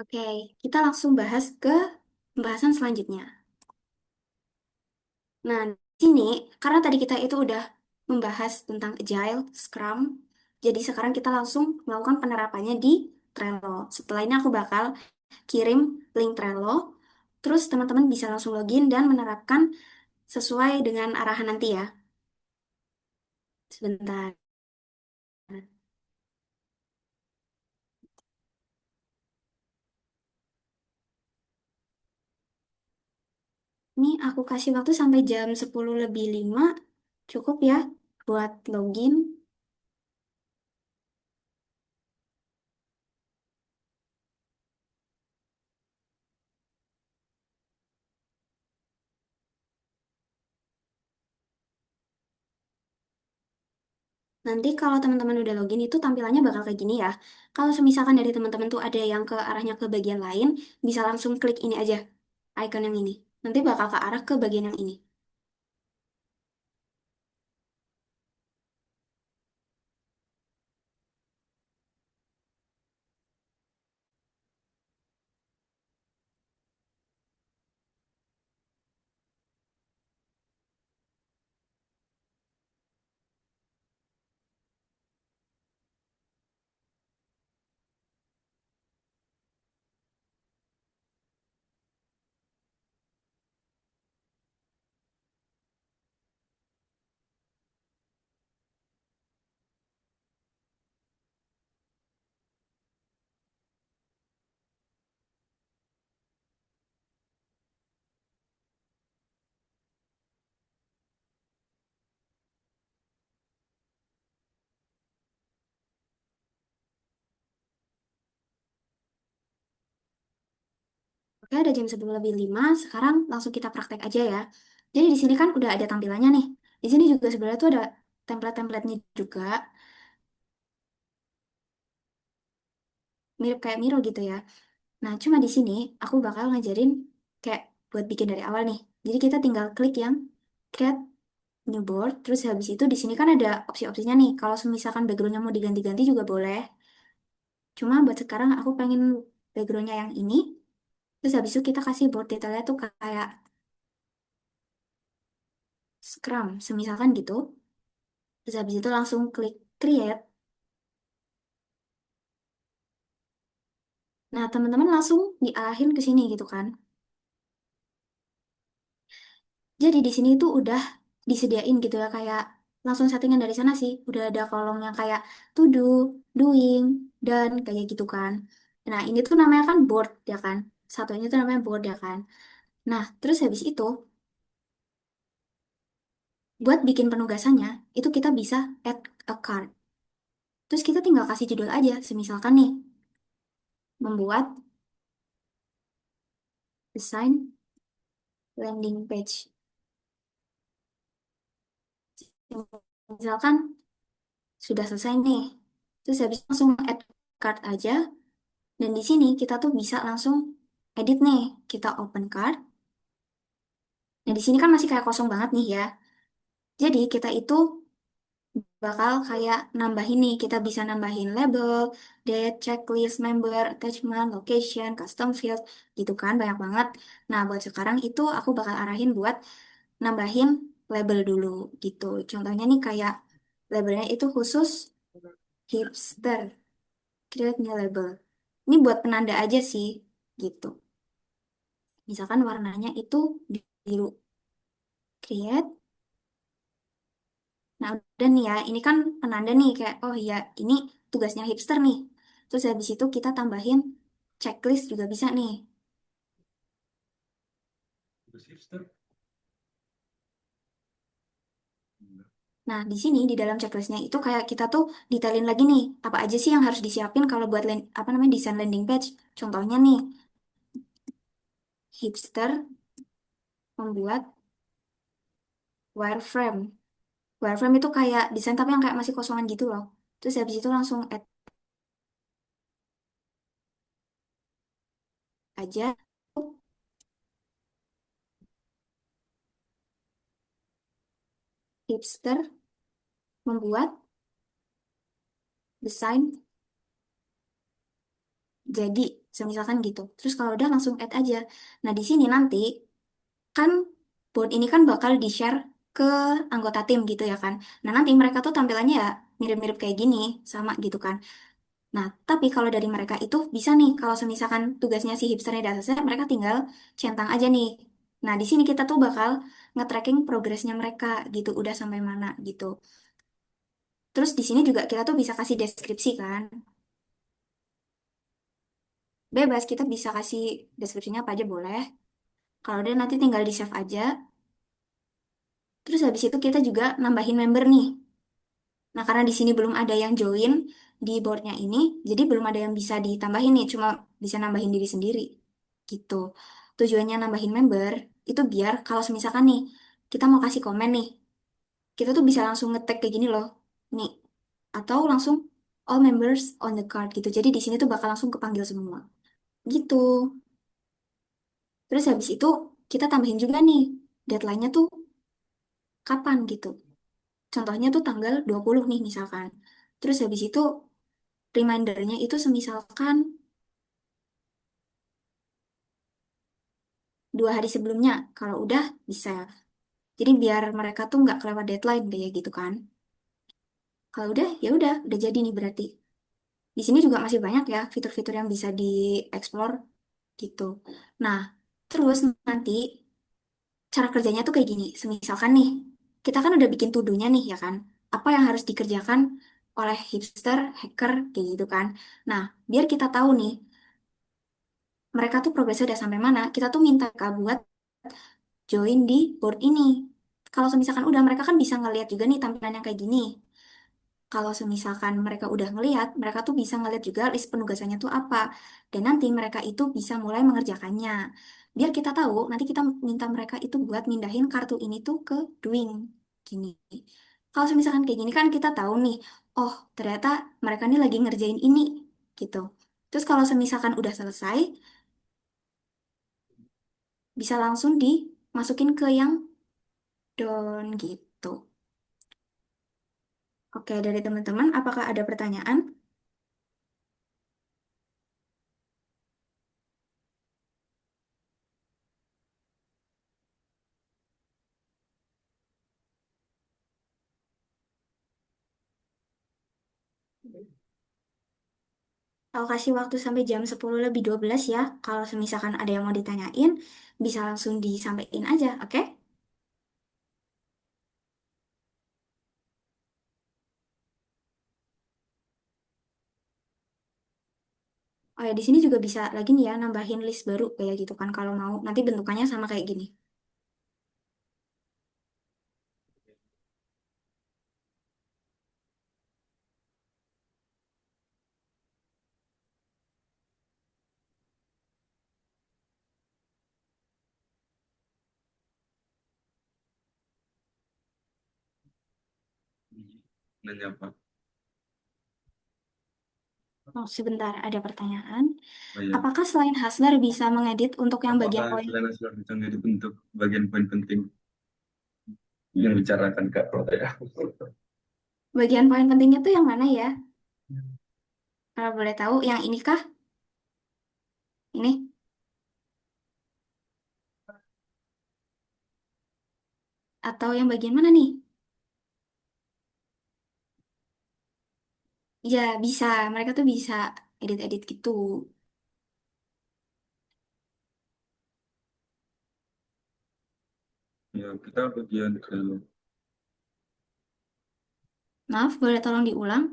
[SPEAKER 1] Oke, kita langsung bahas ke pembahasan selanjutnya. Nah, di sini, karena tadi kita itu udah membahas tentang Agile, Scrum, jadi sekarang kita langsung melakukan penerapannya di Trello. Setelah ini aku bakal kirim link Trello, terus teman-teman bisa langsung login dan menerapkan sesuai dengan arahan nanti ya. Sebentar. Ini aku kasih waktu sampai jam 10 lebih 5, cukup ya buat login. Nanti kalau teman-teman udah login itu tampilannya bakal kayak gini ya. Kalau semisalkan dari teman-teman tuh ada yang ke arahnya ke bagian lain, bisa langsung klik ini aja, icon yang ini. Nanti bakal ke arah ke bagian yang ini. Oke, ada jam 10 lebih 5. Sekarang langsung kita praktek aja ya. Jadi di sini kan udah ada tampilannya nih. Di sini juga sebenarnya tuh ada template-templatenya juga, mirip kayak Miro gitu ya. Nah, cuma di sini aku bakal ngajarin kayak buat bikin dari awal nih. Jadi kita tinggal klik yang create new board, terus habis itu di sini kan ada opsi-opsinya nih. Kalau misalkan backgroundnya mau diganti-ganti juga boleh. Cuma buat sekarang aku pengen backgroundnya yang ini. Terus habis itu kita kasih board detailnya tuh kayak Scrum, semisalkan gitu. Terus habis itu langsung klik create. Nah, teman-teman langsung diarahin ke sini gitu kan. Jadi di sini tuh udah disediain gitu ya kayak langsung settingan dari sana sih. Udah ada kolom yang kayak to do, doing, dan kayak gitu kan. Nah, ini tuh namanya kan board ya kan. Satunya tuh namanya board ya kan. Nah, terus habis itu buat bikin penugasannya itu kita bisa add a card. Terus kita tinggal kasih judul aja. Semisalkan nih, membuat desain landing page. Misalkan sudah selesai nih. Terus habis itu langsung add card aja. Dan di sini kita tuh bisa langsung edit nih. Kita open card. Nah, di sini kan masih kayak kosong banget nih ya. Jadi kita itu bakal kayak nambahin nih. Kita bisa nambahin label, date, checklist, member, attachment, location, custom field, gitu kan. Banyak banget. Nah, buat sekarang itu aku bakal arahin buat nambahin label dulu gitu. Contohnya nih kayak labelnya itu khusus hipster, create new label. Ini buat penanda aja sih gitu. Misalkan warnanya itu biru, create. Nah, udah nih ya, ini kan penanda nih kayak oh iya, ini tugasnya hipster nih. Terus habis itu kita tambahin checklist juga bisa nih. Nah, di sini di dalam checklistnya itu kayak kita tuh detailin lagi nih, apa aja sih yang harus disiapin kalau buat apa namanya desain landing page. Contohnya nih, hipster membuat wireframe. Wireframe itu kayak desain tapi yang kayak masih kosongan gitu loh. Terus habis itu langsung add aja hipster membuat desain jadi, semisalkan gitu. Terus kalau udah langsung add aja. Nah, di sini nanti kan board ini kan bakal di-share ke anggota tim gitu ya kan. Nah, nanti mereka tuh tampilannya ya mirip-mirip kayak gini, sama gitu kan. Nah, tapi kalau dari mereka itu bisa nih, kalau semisalkan tugasnya si hipsternya udah selesai, mereka tinggal centang aja nih. Nah, di sini kita tuh bakal nge-tracking progresnya mereka gitu, udah sampai mana gitu. Terus di sini juga kita tuh bisa kasih deskripsi kan. Bebas, kita bisa kasih deskripsinya apa aja boleh. Kalau udah nanti tinggal di save aja. Terus habis itu kita juga nambahin member nih. Nah, karena di sini belum ada yang join di boardnya ini, jadi belum ada yang bisa ditambahin nih, cuma bisa nambahin diri sendiri. Gitu. Tujuannya nambahin member, itu biar kalau misalkan nih, kita mau kasih komen nih, kita tuh bisa langsung ngetek kayak gini loh. Nih. Atau langsung all members on the card gitu. Jadi di sini tuh bakal langsung kepanggil semua. Gitu. Terus habis itu kita tambahin juga nih, deadline-nya tuh kapan gitu. Contohnya tuh tanggal 20 nih misalkan. Terus habis itu remindernya itu semisalkan 2 hari sebelumnya. Kalau udah bisa. Jadi biar mereka tuh nggak kelewat deadline kayak gitu kan. Kalau udah ya udah jadi nih berarti. Di sini juga masih banyak ya fitur-fitur yang bisa dieksplor gitu. Nah, terus nanti cara kerjanya tuh kayak gini. Semisalkan nih, kita kan udah bikin to-do-nya nih ya kan. Apa yang harus dikerjakan oleh hipster, hacker, kayak gitu kan. Nah, biar kita tahu nih, mereka tuh progresnya udah sampai mana, kita tuh minta Kak buat join di board ini. Kalau misalkan udah, mereka kan bisa ngeliat juga nih tampilan yang kayak gini. Kalau semisalkan mereka udah ngeliat, mereka tuh bisa ngeliat juga list penugasannya tuh apa. Dan nanti mereka itu bisa mulai mengerjakannya. Biar kita tahu, nanti kita minta mereka itu buat mindahin kartu ini tuh ke doing. Gini. Kalau misalkan kayak gini kan kita tahu nih, oh ternyata mereka nih lagi ngerjain ini. Gitu. Terus kalau misalkan udah selesai, bisa langsung dimasukin ke yang down gitu. Oke, dari teman-teman, apakah ada pertanyaan? Aku kasih waktu sampai jam 10 lebih 12 ya. Kalau misalkan ada yang mau ditanyain, bisa langsung disampaikan aja, oke? Oh ya, di sini juga bisa lagi nih ya, nambahin list baru kayak gitu kan kalau mau. Nanti bentukannya sama kayak gini.
[SPEAKER 3] Nanya apa?
[SPEAKER 1] Oh, sebentar, ada pertanyaan.
[SPEAKER 3] Oh ya.
[SPEAKER 1] Apakah selain Hustler bisa mengedit untuk yang bagian
[SPEAKER 3] Apakah
[SPEAKER 1] poin?
[SPEAKER 3] selain hasil rencana itu bentuk bagian poin penting yang bicarakan Kak Prota ya?
[SPEAKER 1] Bagian poin pentingnya tuh yang mana ya? Kalau boleh tahu, yang ini kah? Ini? Atau yang bagian mana nih? Ya, bisa. Mereka tuh bisa edit-edit gitu.
[SPEAKER 3] Ya, kita bagian ke
[SPEAKER 1] Maaf, boleh tolong diulang?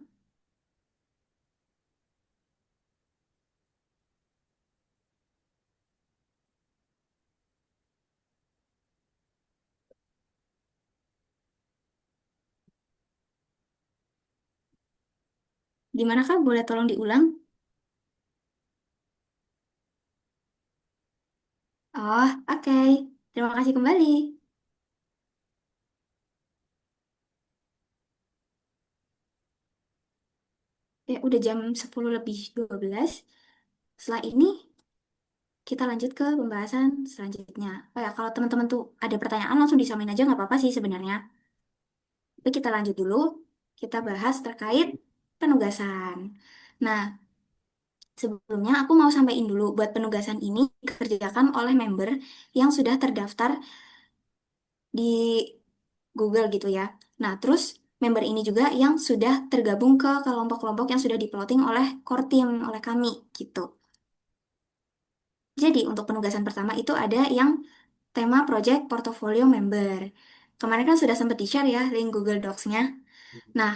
[SPEAKER 1] Di mana kah? Boleh tolong diulang? Oh, oke. Terima kasih kembali. Ya, udah jam 10 lebih 12. Setelah ini, kita lanjut ke pembahasan selanjutnya. Oh ya, kalau teman-teman tuh ada pertanyaan, langsung disamain aja, nggak apa-apa sih sebenarnya. Tapi kita lanjut dulu. Kita bahas terkait penugasan. Nah, sebelumnya aku mau sampaikan dulu buat penugasan ini dikerjakan oleh member yang sudah terdaftar di Google gitu ya. Nah, terus member ini juga yang sudah tergabung ke kelompok-kelompok yang sudah diploting oleh core team, oleh kami gitu. Jadi untuk penugasan pertama itu ada yang tema Project Portfolio Member. Kemarin kan sudah sempat di-share ya link Google Docs-nya. Nah,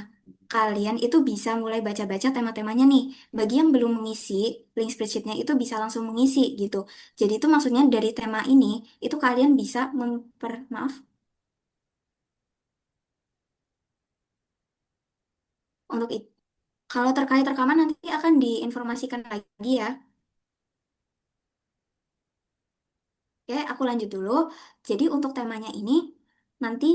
[SPEAKER 1] kalian itu bisa mulai baca-baca tema-temanya nih. Bagi yang belum mengisi, link spreadsheet-nya itu bisa langsung mengisi gitu. Jadi itu maksudnya dari tema ini, itu kalian bisa maaf, untuk itu. Kalau terkait rekaman nanti akan diinformasikan lagi ya. Oke, aku lanjut dulu. Jadi untuk temanya ini, nanti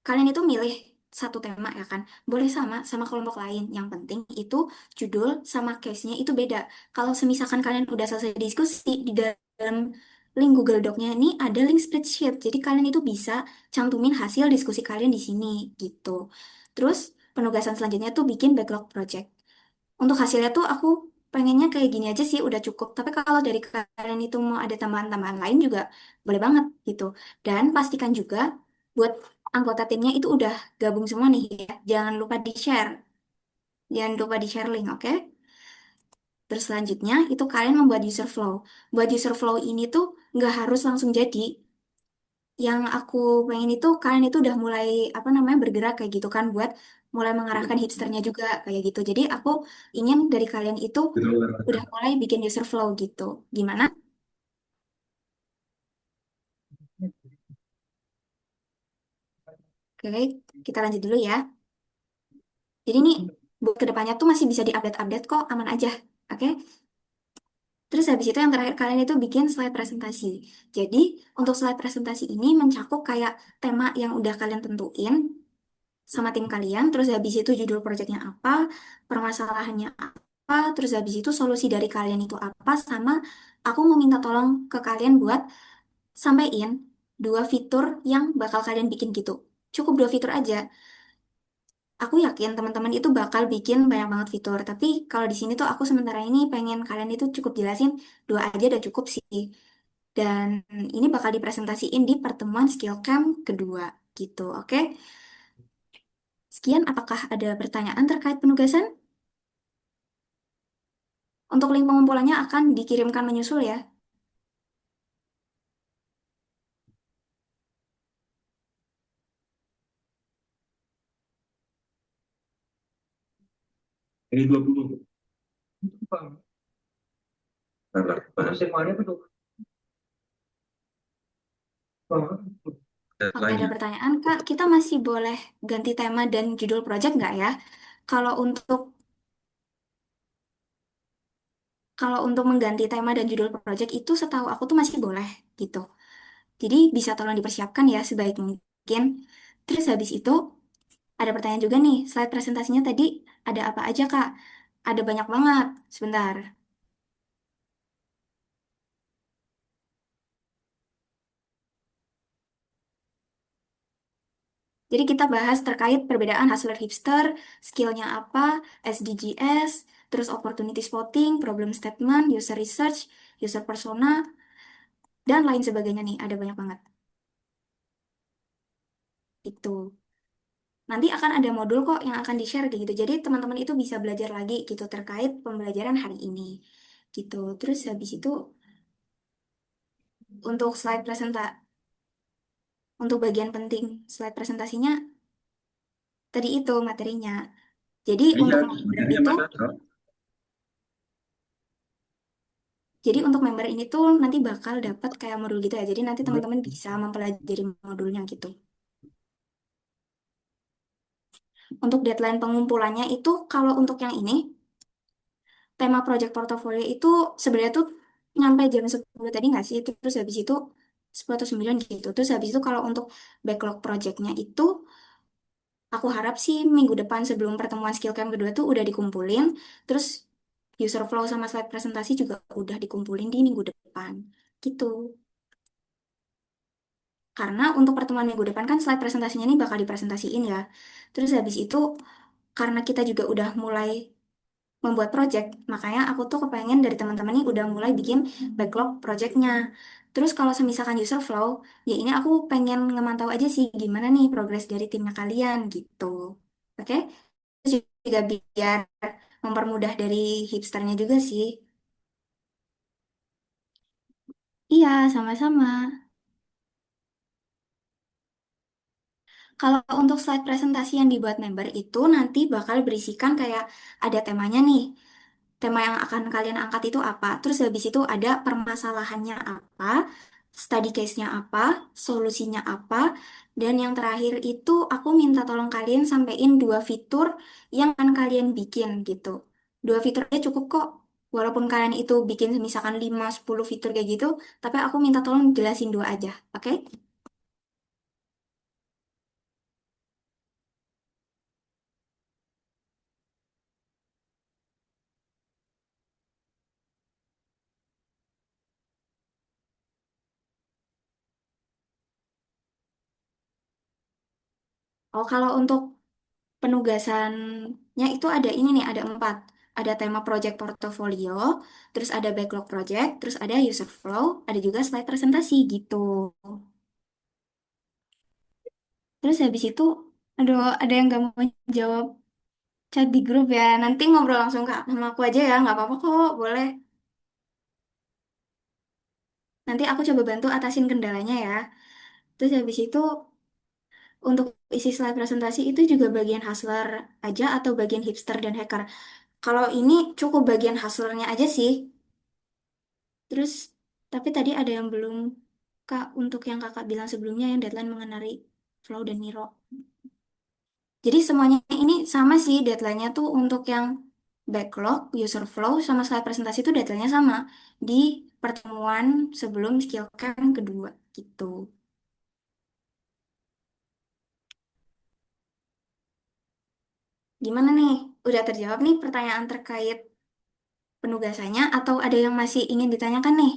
[SPEAKER 1] kalian itu milih satu tema ya kan. Boleh sama sama kelompok lain. Yang penting itu judul sama case-nya itu beda. Kalau semisalkan kalian udah selesai diskusi di dalam link Google Doc-nya ini ada link spreadsheet. Jadi kalian itu bisa cantumin hasil diskusi kalian di sini gitu. Terus penugasan selanjutnya tuh bikin backlog project. Untuk hasilnya tuh aku pengennya kayak gini aja sih udah cukup. Tapi kalau dari kalian itu mau ada tambahan-tambahan lain juga boleh banget gitu. Dan pastikan juga buat anggota timnya itu udah gabung semua nih ya. Jangan lupa di-share. Jangan lupa di-share link, oke? Terus selanjutnya itu kalian membuat user flow. Buat user flow ini tuh nggak harus langsung jadi. Yang aku pengen itu kalian itu udah mulai apa namanya bergerak kayak gitu kan buat mulai mengarahkan hipsternya juga kayak gitu. Jadi aku ingin dari kalian itu udah mulai bikin user flow gitu. Gimana? Oke, kita lanjut dulu ya. Jadi ini buat kedepannya tuh masih bisa diupdate-update kok, aman aja. Oke? Terus habis itu yang terakhir kalian itu bikin slide presentasi. Jadi untuk slide presentasi ini mencakup kayak tema yang udah kalian tentuin sama tim kalian, terus habis itu judul proyeknya apa, permasalahannya apa, terus habis itu solusi dari kalian itu apa, sama aku mau minta tolong ke kalian buat sampein dua fitur yang bakal kalian bikin gitu. Cukup dua fitur aja. Aku yakin teman-teman itu bakal bikin banyak banget fitur. Tapi kalau di sini tuh aku sementara ini pengen kalian itu cukup jelasin dua aja udah cukup sih. Dan ini bakal dipresentasiin di pertemuan skill camp kedua gitu. Oke? Sekian, apakah ada pertanyaan terkait penugasan? Untuk link pengumpulannya akan dikirimkan menyusul ya.
[SPEAKER 3] Ini 20. Salah.
[SPEAKER 1] Oke,
[SPEAKER 3] Lagi.
[SPEAKER 1] ada pertanyaan, Kak. Kita masih boleh ganti tema dan judul project nggak ya? Kalau untuk kalau untuk mengganti tema dan judul project itu setahu aku tuh masih boleh gitu. Jadi bisa tolong dipersiapkan ya sebaik mungkin. Terus habis itu ada pertanyaan juga nih, slide presentasinya tadi ada apa aja, Kak? Ada banyak banget. Sebentar. Jadi kita bahas terkait perbedaan hustler hipster, skillnya apa, SDGs, terus opportunity spotting, problem statement, user research, user persona, dan lain sebagainya nih. Ada banyak banget. Itu. Nanti akan ada modul kok yang akan di-share kayak gitu. Jadi teman-teman itu bisa belajar lagi gitu terkait pembelajaran hari ini. Gitu. Terus habis itu untuk untuk bagian penting slide presentasinya tadi itu materinya. Jadi
[SPEAKER 3] Iya,
[SPEAKER 1] untuk member
[SPEAKER 3] materinya
[SPEAKER 1] itu
[SPEAKER 3] mana, Kak?
[SPEAKER 1] Jadi untuk member ini tuh nanti bakal dapat kayak modul gitu ya. Jadi nanti teman-teman bisa mempelajari modulnya gitu. Untuk deadline pengumpulannya itu kalau untuk yang ini, tema project portfolio itu sebenarnya tuh nyampe jam 10 tadi nggak sih? Terus habis itu 10 atau 9 gitu. Terus habis itu kalau untuk backlog projectnya itu, aku harap sih minggu depan sebelum pertemuan skill camp kedua tuh udah dikumpulin. Terus user flow sama slide presentasi juga udah dikumpulin di minggu depan. Gitu. Karena untuk pertemuan minggu depan kan slide presentasinya ini bakal dipresentasiin ya. Terus habis itu karena kita juga udah mulai membuat project, makanya aku tuh kepengen dari teman-teman ini udah mulai bikin backlog projectnya. Terus kalau semisalkan user flow, ya ini aku pengen ngemantau aja sih gimana nih progres dari timnya kalian gitu. Oke? Terus juga biar mempermudah dari hipsternya juga sih. Iya, sama-sama. Kalau untuk slide presentasi yang dibuat member itu nanti bakal berisikan kayak ada temanya nih. Tema yang akan kalian angkat itu apa? Terus habis itu ada permasalahannya apa, study case-nya apa, solusinya apa, dan yang terakhir itu aku minta tolong kalian sampein dua fitur yang akan kalian bikin gitu. Dua fiturnya cukup kok. Walaupun kalian itu bikin misalkan 5 10 fitur kayak gitu, tapi aku minta tolong jelasin dua aja, oke? Oh, kalau untuk penugasannya itu ada ini nih, ada empat. Ada tema project portfolio, terus ada backlog project, terus ada user flow, ada juga slide presentasi gitu. Terus habis itu, aduh, ada yang nggak mau jawab chat di grup ya. Nanti ngobrol langsung kak sama aku aja ya, nggak apa-apa kok, boleh. Nanti aku coba bantu atasin kendalanya ya. Terus habis itu, untuk isi slide presentasi itu juga bagian hustler aja atau bagian hipster dan hacker. Kalau ini cukup bagian hustlernya aja sih. Terus, tapi tadi ada yang belum, Kak, untuk yang kakak bilang sebelumnya yang deadline mengenai Flow dan Miro. Jadi semuanya ini sama sih deadline-nya tuh untuk yang backlog, user flow, sama slide presentasi itu deadline-nya sama di pertemuan sebelum skill camp kedua gitu. Gimana nih? Udah terjawab nih pertanyaan terkait penugasannya atau ada yang masih ingin ditanyakan nih?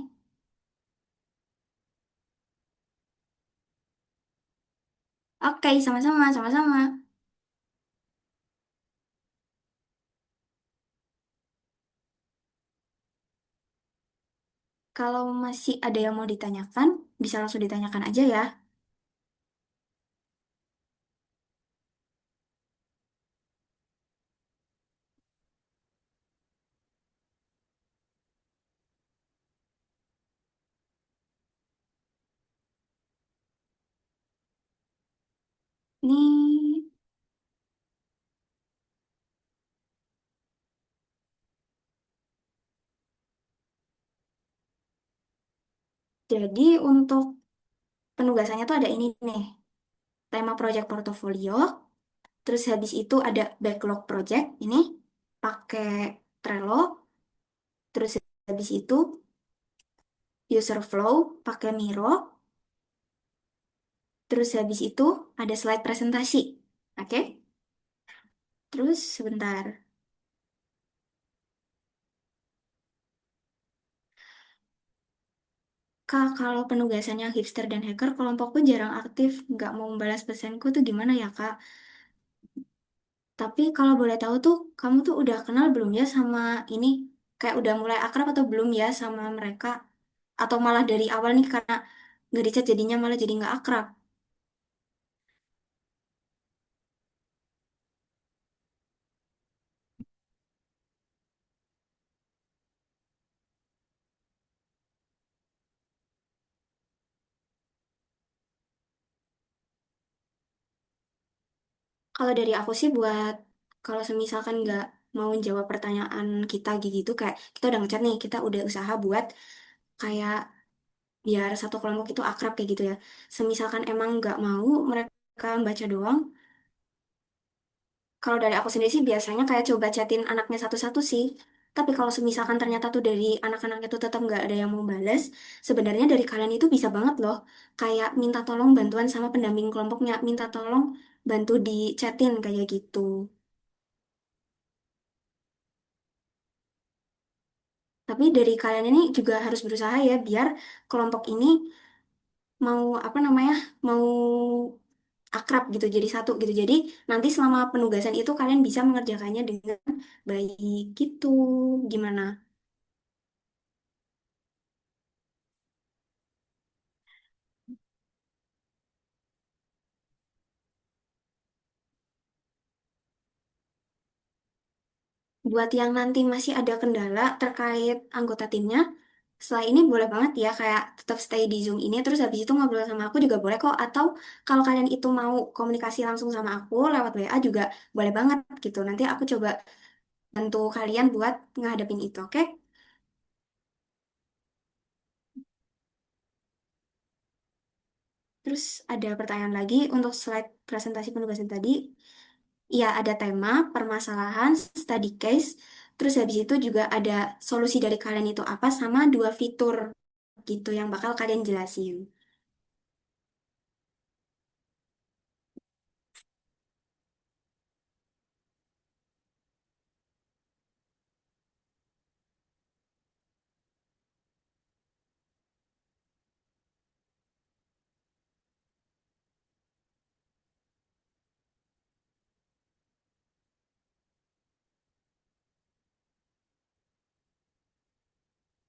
[SPEAKER 1] Oke, sama-sama, sama-sama. Kalau masih ada yang mau ditanyakan, bisa langsung ditanyakan aja ya. Nih, jadi untuk penugasannya tuh ada ini nih, tema project portofolio, terus habis itu ada backlog project, ini pakai Trello, terus habis itu user flow pakai Miro, terus habis itu ada slide presentasi. Oke, terus sebentar. Kak, kalau penugasannya hipster dan hacker, kelompokku jarang aktif, nggak mau membalas pesanku tuh gimana ya, Kak? Tapi kalau boleh tahu tuh, kamu tuh udah kenal belum ya sama ini? Kayak udah mulai akrab atau belum ya sama mereka? Atau malah dari awal nih karena nggak dicat jadinya malah jadi nggak akrab? Kalau dari aku sih buat, kalau semisalkan nggak mau menjawab pertanyaan kita gitu, kayak kita udah ngechat nih, kita udah usaha buat kayak biar satu kelompok itu akrab kayak gitu ya. Semisalkan emang nggak mau mereka baca doang, kalau dari aku sendiri sih biasanya kayak coba chatin anaknya satu-satu sih. Tapi kalau semisalkan ternyata tuh dari anak-anaknya tuh tetap nggak ada yang mau bales, sebenarnya dari kalian itu bisa banget loh. Kayak minta tolong bantuan sama pendamping kelompoknya, minta tolong bantu di chatin kayak gitu. Tapi dari kalian ini juga harus berusaha ya biar kelompok ini mau apa namanya, mau akrab gitu, jadi satu gitu. Jadi nanti selama penugasan itu kalian bisa mengerjakannya dengan baik gitu. Gimana? Buat yang nanti masih ada kendala terkait anggota timnya, setelah ini boleh banget ya kayak tetap stay di Zoom ini terus habis itu ngobrol sama aku juga boleh kok. Atau kalau kalian itu mau komunikasi langsung sama aku lewat WA juga boleh banget gitu. Nanti aku coba bantu kalian buat ngadepin itu, oke? Terus ada pertanyaan lagi untuk slide presentasi penugasan tadi. Ya, ada tema, permasalahan, study case, terus habis itu juga ada solusi dari kalian itu apa sama dua fitur gitu yang bakal kalian jelasin.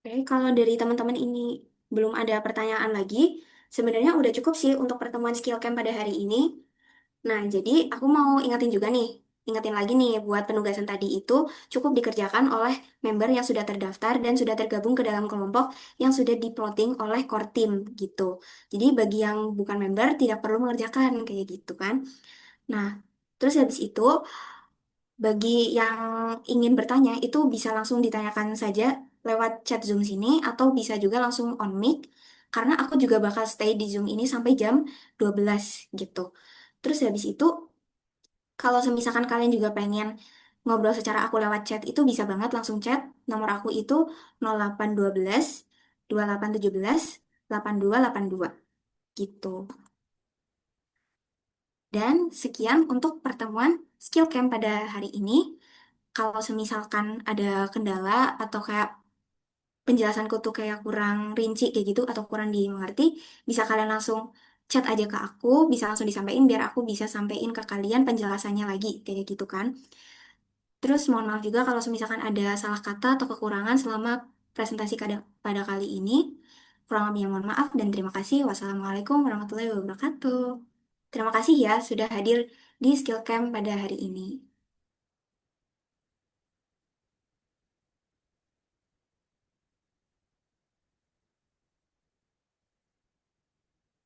[SPEAKER 1] Oke, kalau dari teman-teman ini belum ada pertanyaan lagi, sebenarnya udah cukup sih untuk pertemuan skill camp pada hari ini. Nah, jadi aku mau ingatin juga nih, ingetin lagi nih buat penugasan tadi itu cukup dikerjakan oleh member yang sudah terdaftar dan sudah tergabung ke dalam kelompok yang sudah diplotting oleh core team gitu. Jadi bagi yang bukan member tidak perlu mengerjakan kayak gitu kan. Nah, terus habis itu bagi yang ingin bertanya itu bisa langsung ditanyakan saja lewat chat Zoom sini atau bisa juga langsung on mic karena aku juga bakal stay di Zoom ini sampai jam 12 gitu. Terus habis itu kalau semisalkan kalian juga pengen ngobrol secara aku lewat chat itu bisa banget langsung chat. Nomor aku itu 0812 2817 8282 gitu. Dan sekian untuk pertemuan skill camp pada hari ini. Kalau semisalkan ada kendala atau kayak penjelasanku tuh kayak kurang rinci kayak gitu atau kurang dimengerti, bisa kalian langsung chat aja ke aku, bisa langsung disampaikan biar aku bisa sampaikan ke kalian penjelasannya lagi, kayak gitu kan. Terus mohon maaf juga kalau misalkan ada salah kata atau kekurangan selama presentasi pada kali ini. Kurang lebihnya mohon maaf dan terima kasih. Wassalamualaikum warahmatullahi wabarakatuh. Terima kasih ya sudah hadir di Skill Camp pada hari ini.